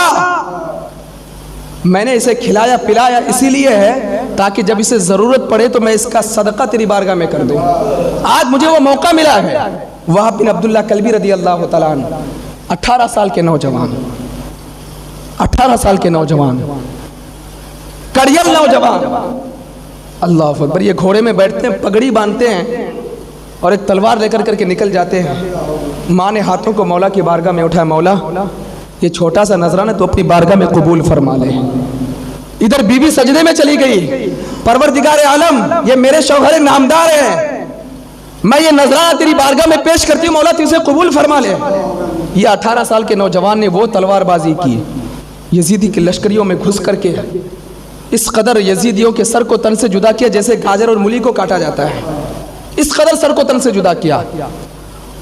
میں نے اسے کھلایا پلایا اسی لیے ہے تاکہ جب اسے ضرورت پڑے تو میں اس کا صدقہ تیری بارگاہ میں کر دوں۔ آج مجھے وہ موقع ملا ہے۔ وہب بن عبداللہ کلبی رضی اللہ تعالیٰ عنہ 18 سال کے نوجوان، 18 سال کے نوجوان، کڑیل نوجوان، اللہ اکبر، یہ گھوڑے میں بیٹھتے ہیں، پگڑی باندھتے ہیں اور ایک تلوار لے کر کے نکل جاتے ہیں۔ ماں نے ہاتھوں کو مولا کی بارگاہ میں اٹھایا، مولا یہ چھوٹا سا نذرانہ تو اپنی بارگاہ میں قبول فرما لے۔ ادھر بیوی سجدے میں چلی گئی، پروردگار عالم یہ میرے شوہر نامدار ہیں، میں یہ نذرانہ تیری بارگاہ میں پیش کرتی ہوں، مولا تو اسے قبول فرما لے۔ یہ 18 سال کے نوجوان نے وہ تلوار بازی کی، یزیدی کے لشکریوں میں گھس کر کے اس قدر یزیدیوں کے سر کو تن سے جدا کیا جیسے گاجر اور مولی کو کاٹا جاتا ہے، اس قدر سر کو تن سے جدا کیا،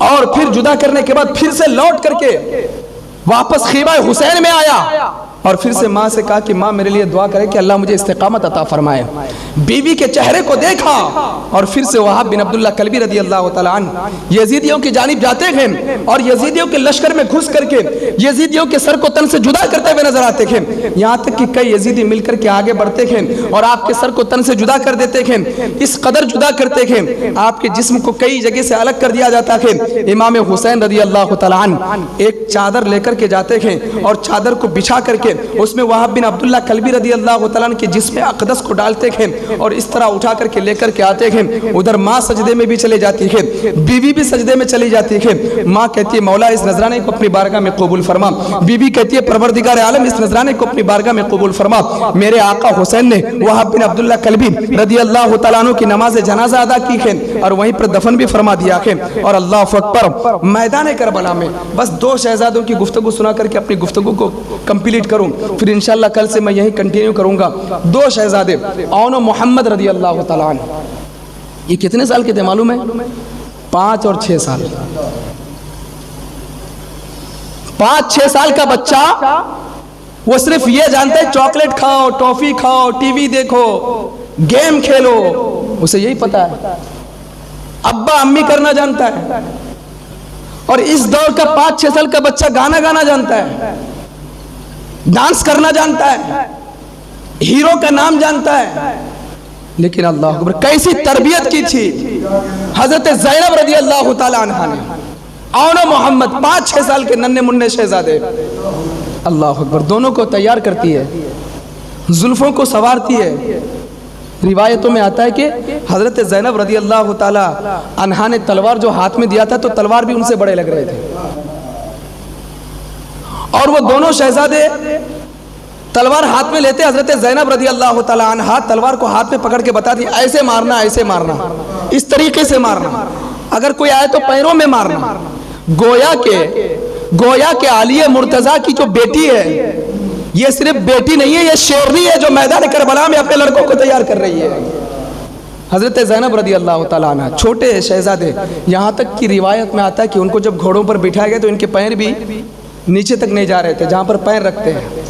اور پھر جدا کرنے کے بعد پھر سے لوٹ کر کے واپس خیمہ حسین میں آیا، اور پھر سے ماں سے کہا کہ ماں میرے لیے دعا کرے کہ اللہ مجھے استقامت عطا فرمائے۔ بیوی کے چہرے کو دیکھا اور پھر سے وہب بن عبداللہ کلبی رضی اللہ تعالیٰ عنہ یزیدیوں کی جانب جاتے ہیں اور یزیدیوں کے لشکر میں گھس کر کے یزیدیوں کے سر کو تن سے جدا کرتے ہوئے نظر آتے ہیں، یہاں تک کہ کئی یزیدی مل کر کے آگے بڑھتے ہیں اور آپ کے سر کو تن سے جدا کر دیتے ہیں، اس قدر جدا کرتے ہیں آپ کے جسم کو کئی جگہ سے الگ کر دیا جاتا ہے۔ امام حسین رضی اللہ تعالیٰ عنہ ایک چادر لے کر کے جاتے ہیں اور چادر کو بچھا کر کے اس میں وہب بن عبداللہ کلبی رضی اللہ تعالیٰ عنہ کے جسم اقدس کو ڈالتے ہیں اور اس طرح اٹھا کر کے لے کر کے آتے ہیں۔ ادھر ماں سجدے میں بھی چلے جاتی ہے، بیوی بھی سجدے میں چلی جاتی ہے۔ ماں کہتی ہے مولا اس نذرانے کو اپنی بارگاہ میں قبول فرما، بیوی کہتی ہے پروردگار عالم اس نذرانے کو اپنی بارگاہ میں قبول فرما۔ میرے آقا حسین نے وہب بن عبداللہ کلبی رضی اللہ تعالیٰ عنہ کی نماز جنازہ ادا کی ہے اور وہیں پر دفن بھی فرما دیا ہے۔ اور اللہ اکبر، میدان کربلا میں بس 2 شہزادوں کی گفتگو سنا کر کے اپنی گفتگو کو کمپلیٹ کروں، پھر انشاءاللہ کل سے میں یہی کنٹینیو کروں گا۔ 2 شہزادے اون و محمد رضی اللہ تعالیٰ عنہ، یہ کتنے سال کے تھے معلوم ہے؟ 5 اور 6 سال۔ 5-6 سال کا بچہ وہ صرف یہ جانتا ہے چاکلیٹ کھاؤ، ٹافی کھاؤ، ٹی وی دیکھو، گیم کھیلو، اسے یہی پتا ہے، ابا امی کرنا جانتا ہے۔ اور اس دور کا 5-6 سال کا بچہ گانا جانتا ہے، ڈانس کرنا جانتا ہے، ہیرو کا نام جانتا ہے۔ لیکن اللہ اکبر کیسی تربیت کی تھی حضرت زینب رضی اللہ تعالی عنہ نے، اون و محمد 5-6 سال کے ننھے منھے شہزادے، اللہ اکبر، دونوں کو تیار کرتی ہے، زلفوں کو سنوارتی ہے۔ روایتوں میں آتا ہے کہ حضرت زینب رضی اللہ تعالی عنہ نے تلوار جو ہاتھ میں دیا تھا تو تلوار بھی ان سے بڑے لگ رہے تھے، اور وہ دونوں شہزادے تلوار ہاتھ میں لیتے، حضرت زینب رضی اللہ تعالی عنہ تلوار کو ہاتھ میں پکڑ کے بتاتی ایسے مارنا، ایسے مارنا، اس طریقے سے مارنا، اگر کوئی آئے تو پیروں میں مارنا۔ گویا کہ علی مرتضیٰ کی جو بیٹی ہے یہ صرف بیٹی نہیں ہے، یہ شیرنی ہے جو میدان کربلا میں اپنے لڑکوں کو تیار کر رہی ہے۔ حضرت زینب رضی اللہ تعالیٰ عنہ چھوٹے شہزادے، یہاں تک کی روایت میں آتا ہے کہ ان کو جب گھوڑوں پر بٹھایا گیا تو ان کے پیر بھی نیچے تک نہیں جا رہے تھے جہاں پر پیر رکھتے ہیں۔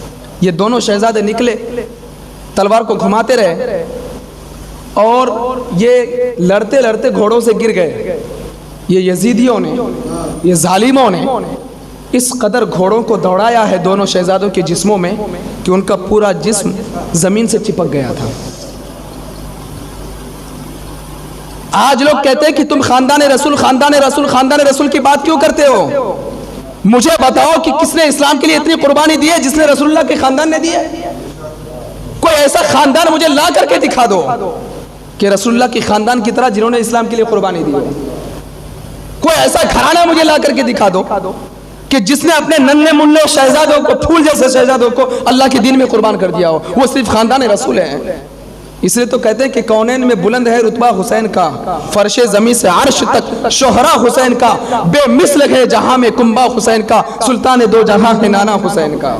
یہ دونوں شہزادے نکلے، تلوار کو گھماتے رہے اور یہ لڑتے لڑتے گھوڑوں سے گر گئے۔ یہ یزیدیوں نے، یہ ظالموں نے اس قدر گھوڑوں کو دوڑایا ہے دونوں شہزادوں کے جسموں میں کہ ان کا پورا جسم زمین سے چپک گیا تھا۔ آج لوگ کہتے ہیں کہ تم خاندان رسول کی بات کیوں کرتے ہو؟ مجھے بتاؤ کہ کس نے اسلام کے لیے اتنی قربانی دی ہے جس نے رسول اللہ کے خاندان نے دی ہے؟ کوئی ایسا خاندان مجھے لا کر کے دکھا دو کہ رسول اللہ کی خاندان کی طرح جنہوں نے اسلام کے لیے قربانی دی ہے۔ کوئی ایسا گھرانہ مجھے لا کر کے دکھا دو کہ جس نے اپنے ننھے منھے شہزادوں کو، پھول جیسے شہزادوں کو اللہ کے دین میں قربان کر دیا ہو۔ وہ صرف خاندان رسول ہیں۔ اس لیے تو کہتے ہیں کہ کونین میں بلند ہے رتبہ حسین کا، فرش زمین سے عرش تک شہرا حسین کا، بے مثل ہے جہاں میں کنبہ حسین کا، سلطان دو جہاں ہے نانا حسین کا۔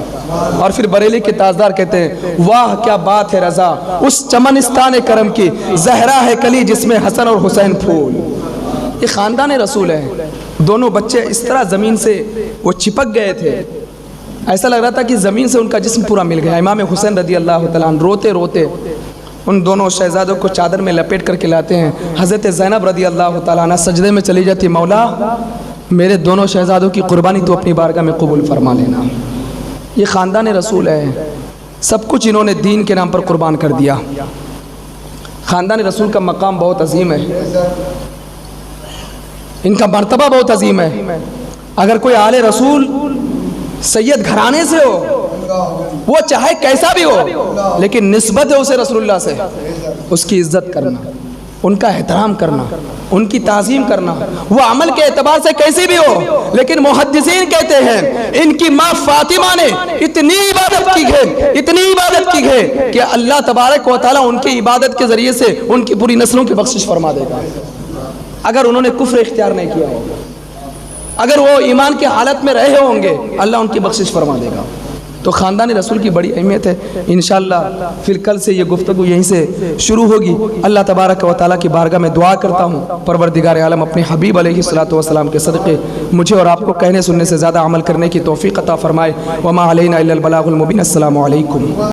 اور پھر بریلی کے تاجدار کہتے ہیں واہ کیا بات ہے رضا اس چمنستان کرم کی، زہرا ہے کلی جس میں حسن اور حسین پھول۔ یہ خاندان رسول ہے۔ دونوں بچے اس طرح زمین سے وہ چپک گئے تھے، ایسا لگ رہا تھا کہ زمین سے ان کا جسم پورا مل گیا۔ امام حسین رضی اللہ تعالیٰ عنہ روتے روتے ان دونوں شہزادوں کو چادر میں لپیٹ کر کے لاتے ہیں۔ حضرت زینب رضی اللہ تعالیٰ عنہ سجدے میں چلی جاتی، مولا میرے دونوں شہزادوں کی قربانی تو اپنی بارگاہ میں قبول فرما لینا۔ یہ خاندان رسول ہے، سب کچھ انہوں نے دین کے نام پر قربان کر دیا۔ خاندان رسول کا مقام بہت عظیم ہے، ان کا مرتبہ بہت عظیم ہے۔ اگر کوئی آل رسول سید گھرانے سے ہو، وہ چاہے کیسا بھی ہو، لیکن نسبت ہے اسے رسول اللہ سے، اس کی عزت کرنا، ان کا احترام کرنا، ان کی تعظیم کرنا، وہ عمل کے اعتبار سے کیسی بھی ہو۔ لیکن محدثین کہتے ہیں ان کی ماں فاطمہ نے اتنی عبادت کی ہے کہ اللہ تبارک و تعالیٰ ان کی عبادت کے ذریعے سے ان کی پوری نسلوں کی بخشش فرما دے گا۔ اگر انہوں نے کفر اختیار نہیں کیا ہو، اگر وہ ایمان کی حالت میں رہے ہوں گے، اللہ ان کی بخشش فرما دے گا۔ تو خاندان رسول کی بڑی اہمیت ہے۔ انشاءاللہ پھر کل سے یہ گفتگو یہیں سے شروع ہوگی۔ اللہ تبارک و تعالیٰ کی بارگاہ میں دعا کرتا ہوں پروردگار عالم اپنے حبیب علیہ الصلوۃ والسلام کے صدقے مجھے اور آپ کو کہنے سننے سے زیادہ عمل کرنے کی توفیق عطا فرمائے۔ وما علینا الا البلاغ المبین۔ السلام علیکم۔